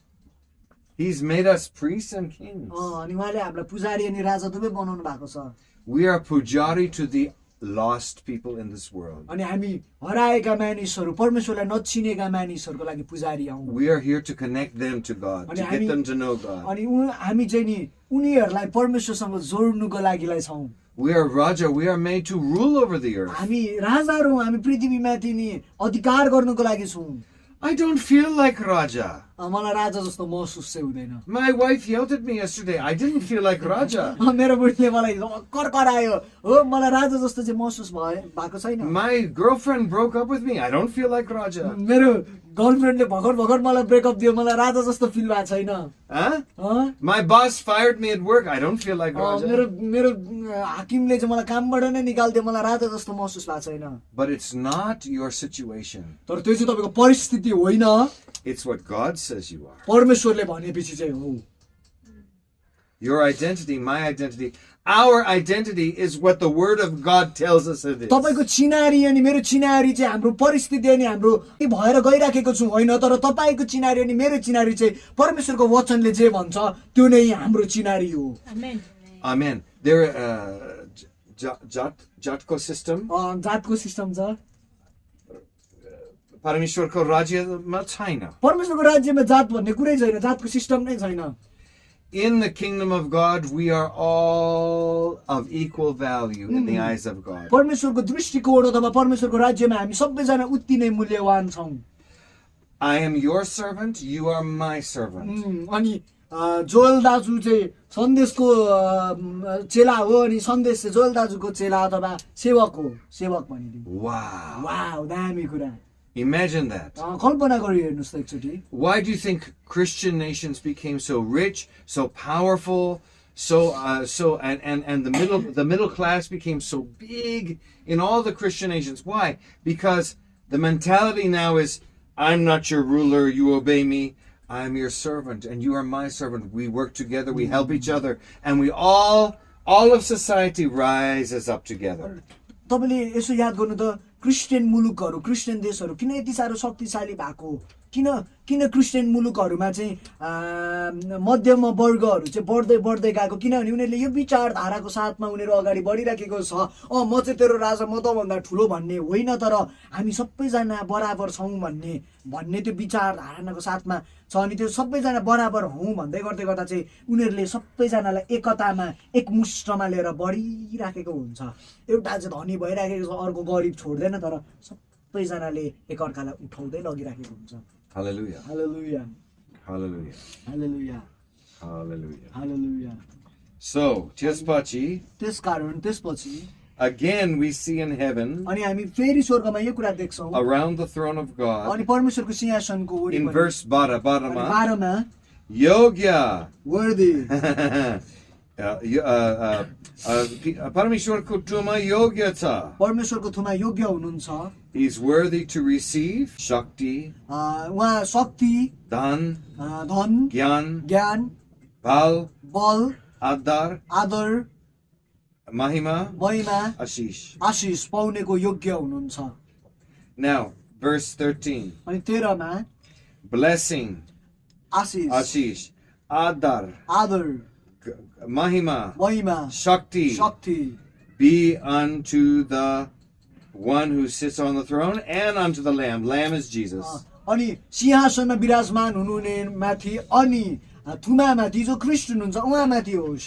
He's made us priests and kings. अनि उहाँले हामीलाई पुजारी अनि राजा दुवै बनाउनु भएको छ We are Pujari to the lost people in this world. अनि हामी हराएका मानिसहरू परमेश्वरलाई नचिनेका मानिसहरूको लागि पुजारी हौँ We are here to connect them to God, to get them to know God. अनि हामी चाहिँ नि उनीहरूलाई परमेश्वरसँग जोड्नुको लागिलाई छौँ We are Raja, we are made to rule over the earth. हामी राजाहरू हौँ हामी पृथ्वीमाथि नि अधिकार गर्नुको लागि छौँ I don't feel like Raja. मलाई राजा जस्तो महसुस चाहिँ हुँदैन My wife yelled at me yesterday. I didn't feel like Raja. मेरो बुढीले मलाई करायो हो मलाई राजा जस्तो चाहिँ महसुस भएको छैन My girlfriend broke up with me. I don't feel like Raja. मेरो गर्लफ्रेन्डले भर्खर मलाई ब्रेकअप दियो मलाई राजा जस्तो फिल भएको छैन Huh? अँ? My boss fired me at work. I don't feel like मेरो Raja. मेरो हाकिमले चाहिँ मलाई कामबाट नै निकाल्दियो मलाई राजा जस्तो महसुस भएको छैन But it's not your situation. तर त्यो चाहिँ तपाईँको परिस्थिति होइन It's what God says you are. परमेश्वरले भनेपछि चाहिँ हो Your identity, my identity, our identity is what the Word of God tells us it is. तपाईँको चिनारी अनि मेरो चिनारी चाहिँ हाम्रो परिस्थिति अनि हाम्रो भएर गइराखेको छु होइन तर तपाईँको चिनारी अनि मेरो चिनारी चाहिँ परमेश्वरको वचनले जे भन्छ त्यो नै हाम्रो चिनारी हो Amen. Amen. There, Jatko system, जातको सिस्टम छ Parameshwarko Rajyama China. परमेश्वरको राज्यमा जात भन्ने कुरै छैन जातको सिस्टम नै छैन In the kingdom of God, we are all of equal value in the eyes of God. परमेश्वरको दृष्टिकोण अथवा परमेश्वरको राज्यमा हामी सबैजना उति नै मूल्यवान छौँ I am your servant, you are my servant. अनि जोएल दाजु चाहिँ सन्देशको चेला हो अनि सन्देश चाहिँ जोएल दाजुको चेला अथवा सेवक हो सेवक भनिदिनु Wow. वाह दामी कुरा Imagine that. कल्पना गरी हेर्नुहोस् त एकचोटि Why do you think Christian nations became so rich, so powerful, and the middle class became so big in all the Christian nations? Why? Because the mentality now is, I'm not your ruler, you obey me. I am your servant and you are my servant. We work together, we help each other, and we all of society rises up together. तपाईँले यसो याद गर्नु त Christian मुलुकहरू Christian देशहरू किन यति साह्रो शक्तिशाली भएको किन क्रिस्चियन मुलुकहरूमा चाहिँ मध्यम वर्गहरू चाहिँ बढ्दै गएको किनभने उनीहरूले यो विचारधाराको साथमा उनीहरू अगाडि बढिराखेको छ म चाहिँ तेरो राजा म तँभन्दा ठुलो भन्ने होइन तर हामी सबैजना बराबर छौँ भन्ने त्यो विचारधाराको साथमा छ अनि त्यो सबैजना बराबर हौँ भन्दै गर्दा चाहिँ उनीहरूले सबैजनालाई एकतामा एकमुष्टमा लिएर बढिराखेको हुन्छ एउटा चाहिँ धनी भइराखेको छ अर्को गरिब छोड्दैन तर सबैजनाले एकअर्कालाई उठाउँदै लगिराखेको हुन्छ Hallelujah. Hallelujah. Hallelujah. Hallelujah. Hallelujah. Hallelujah. So, त्यसपछि again we see in heaven अनि हामी फेरि स्वर्गमा यो कुरा देख्छौँ around the throne of God अनि परमेश्वरको सिंहासनको in verse 12 12 Yogya worthy Parameshwar Kutuma Yogyata. परमेश्वरको थुमा योग्य हुनुहुन्छ He's worthy to receive Shakti, उहाँ शक्ति Dhan, धन Gyan, बल Adar, आदर Mahima, महिमा Ashish. आशिष पाउनेको योग्य हुनुहुन्छ Now, verse 13. अनि 13 मा Blessing, आशिष Ashish, Adar, आदर Mahima, महिमा Shakti शक्ति be unto the one who sits on the throne and unto the Lamb. Lamb is Jesus. अनि सिंहासनमा विराजमान हुनुहुने माथि अनि थुमामाथि जो ख्रीष्ट हुनुहुन्छ उहाँमाथि होस्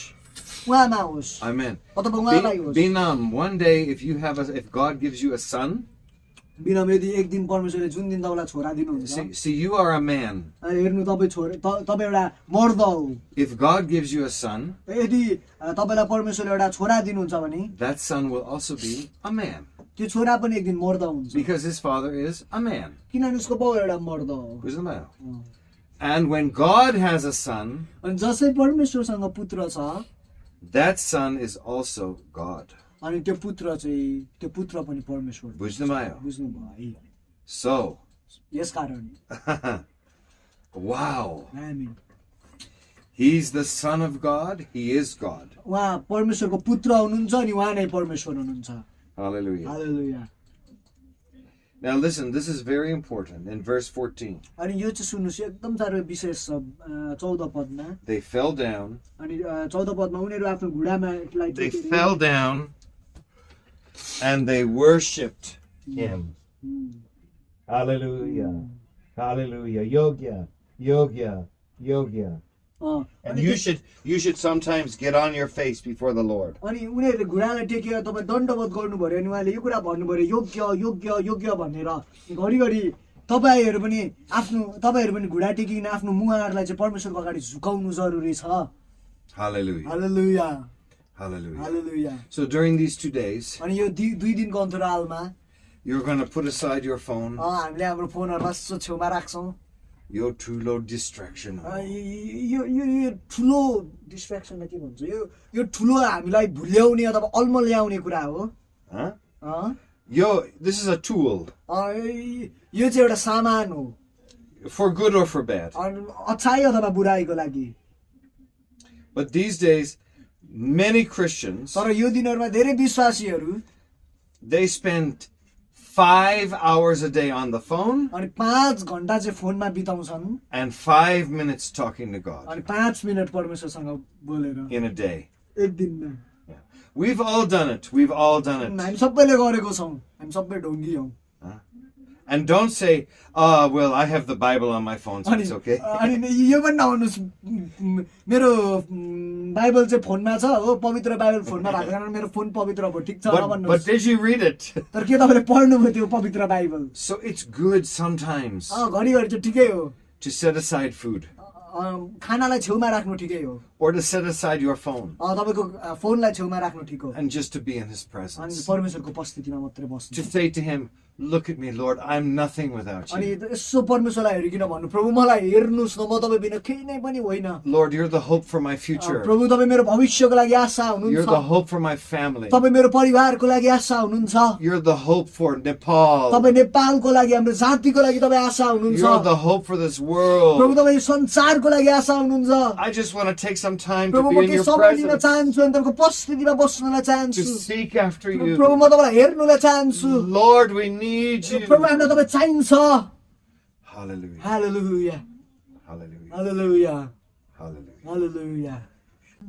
उहाँमा होस् Amen. अथवा उहाँलाई होस् Binam, one day if God gives you a son, बिना यदि एक दिन परमेश्वरले जुन दिन तपाईँलाई छोरा दिनुहुन्छ see you are a man. हेर्नु तपाईँ एउटा मर्द हो If God gives you a son, यदि तपाईँलाई परमेश्वरले एउटा छोरा दिनुहुन्छ भने that son will also be a man त्यो छोरा पनि एक दिन मर्द हुन्छ because his father is a man. किनभने उसको बाउ एउटा मर्द हो Who's the man? And when God has a son, अनि जसै परमेश्वरसँग पुत्र छ that son is also God. अनि त्यो पुत्र पनि परमेश्वर बुझ्नुभयो? बुझ्नुभयो है So, यसकारण wow. आमीन He's the son of God. He is God. उहाँ परमेश्वरको पुत्र हुनुहुन्छ अनि उहाँ नै परमेश्वर हुनुहुन्छ Hallelujah. Hallelujah Now listen, this is very important in verse 14. अनि यो चाहिँ सुन्नुस् एकदम साह्रो विशेष छ 14 पदमा They fell down. अनि 14 पदमा उनीहरू आफ्नो घुँडामा They fell down and they worshipped him. Hallelujah. Hallelujah. Yogya. Yogya. Yogya. And you should sometimes get on your face before the Lord. अनि उनीहरूले घुँडालाई टेकेर तपाईँ दण्डवत गर्नु पर्यो अनि उहाँले यो कुरा भन्नु पर्यो योग्य योग्य योग्य भनेर घरिघरि तपाईँहरू पनि घुँडा टेकिकन आफ्नो मुहारलाई चाहिँ परमेश्वरको अगाडि झुकाउनु जरुरी छ Hallelujah. Hallelujah Hallelujah. Hallelujah So during these 2 days, अनि यो 2 दिनको अन्तरालमा you're going to put aside your phone, हामीले हाम्रो फोनहरुलाई यसो छेउमा राख्छौं your true distraction. यो ठुलो डिस्ट्र्याक्सनलाई के भन्छ यो ठुलो हामीलाई भुल्याउने अथवा अल्मल्याउने कुरा हो Huh? This is a tool. यो चाहिँ एउटा सामान हो For good or for bad. अच्छाई अथवा बुराईको लागि But these days, many Christians, तर यो दिनहरुमा धेरै विश्वासीहरु they spend 5 hours a day on the phone अनि 5 घण्टा चाहिँ फोनमा बिताउँछन् and 5 minutes talking to God अनि 5 मिनेट परमेश्वरसँग बोलेर in a day. एक दिनमा We've all done it. We've all done it. हामी सबैले गरेको छौं हामी सबै ढोंगी हौं And don't say, "Oh, well, I have the Bible on my phone, so it's okay." अनि यो पनि नभन्नुस् मेरो बाइबल चाहिँ फोनमा छ हो पवित्र बाइबल फोनमा भएको कारण मेरो फोन पवित्र भयो ठीक छ But नभन्नुस् did you read it? तर के तपाईले पढ्नुभयो त्यो पवित्र Bible So it's good sometimes घरिघरि चाहिँ ठिकै हो to set aside food खानालाई छेउमा राख्नु ठिकै हो or to set aside your phone तपाईको फोनलाई छेउमा राख्नु ठिक हो and just to be in His अनि presence. परमेश्वरको उपस्थितिमा मात्रै बस्नु To say to Him, Look at me, Lord. I'm nothing without अनि you. यसो परमेश्वरलाई हेरिकन भन्नु प्रभु मलाई हेर्नुहोस् न म तपाईँ बिना केही नै पनि होइन Lord, you're the hope for my future. प्रभु तपाईँ मेरो भविष्यको लागि आशा You're हुनुहुन्छ the hope for my family. तपाईँ मेरो परिवारको लागि आशा हुनुहुन्छ You're the hope for Nepal. तपाईँ नेपालको लागि हाम्रो जातिको लागि तपाईँ आशा हुनुहुन्छ You're the hope for this प्रभु world. तपाईँ संसारको लागि आशा हुनुहुन्छ I just want to take some time to प्रभु be म in केही your समय दिन presence, चाहन्छु अनि तपाईँको उपस्थितिमा बस्नलाई to चाहन्छु seek after प्रभु you. म तपाईँलाई हेर्नुलाई चाहन्छु Lord, we need you. प्रभु हामीलाई तपाईँ चाहिन्छ Hallelujah. Hallelujah Hallelujah. Hallelujah Hallelujah. Hallelujah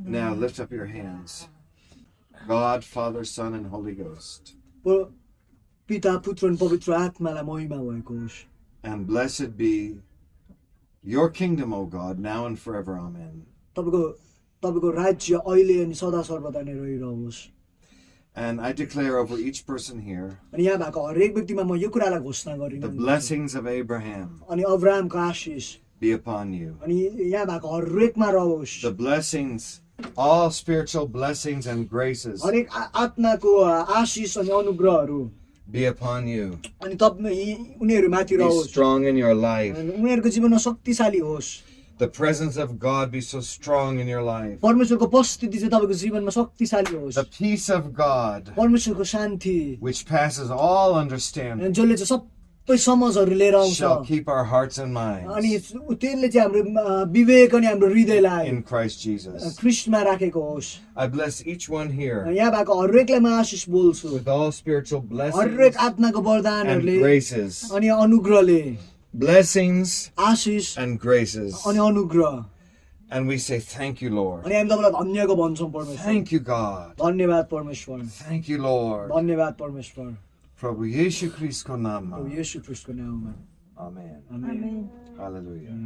Now lift up your hands. God, Father, Son, and Holy Ghost. पिता पुत्र अनि पवित्र आत्मालाई महिमा भएको होस् And blessed be your kingdom, O God, now and forever. Amen. तपाईँको राज्य अहिले अनि सदा सर्वदा नै रहिरहोस् And I declare over each person here अनि यहाँ भएको हरेक व्यक्तिमा म यो कुरालाई घोषणा the गरिरहेको blessings of Abraham अनि अब्राहमको आशिष be upon you. अनि यहाँ भएको हरेकमा रहोस् The blessings, all spiritual blessings and graces हरेक आत्माको आशिष अनि अनुग्रहहरू be upon you. अनि उनीहरूमाथि Be रहोस् strong in your life. अनि उनीहरूको जीवनमा शक्तिशाली होस् The presence of God be so strong in your life. परमेश्वरको उपस्थिति चाहिँ तपाईँको जीवनमा शक्तिशाली होस् The peace of God, परमेश्वरको शान्ति which passes all understanding, जसले चाहिँ सबै समझहरू लिएर आउँछ shall keep our hearts and अनि minds त्यसले चाहिँ हाम्रो विवेक अनि हाम्रो हृदयलाई in Christ Jesus. ख्रिस्टमा राखेको होस् I bless each one here यहाँ भएको हरेकलाई म आशिष बोल्छु with all spiritual blessings हरेक आत्माको and वरदानहरूले graces. अनि अनुग्रहले Blessings आशिष and graces. अनि अनुग्रह And we say, thank you, Lord. अनि हामी तपाईँलाई धन्यको भन्छौँ परमेश्वर Thank you, God. धन्यवाद परमेश्वर Thank you, Lord. धन्यवाद परमेश्वर Prabhu Yeshu Christको नाममा. प्रभु येशू ख्रिस्टको नाममा Amen. आमेन Hallelujah.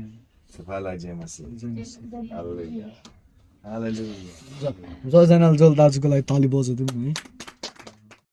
तपाईँलाई जय मसीह. Hallelujah. Hallelujah. जयजनाल जोल दाजुको लागि ताली बजाइदिउँ है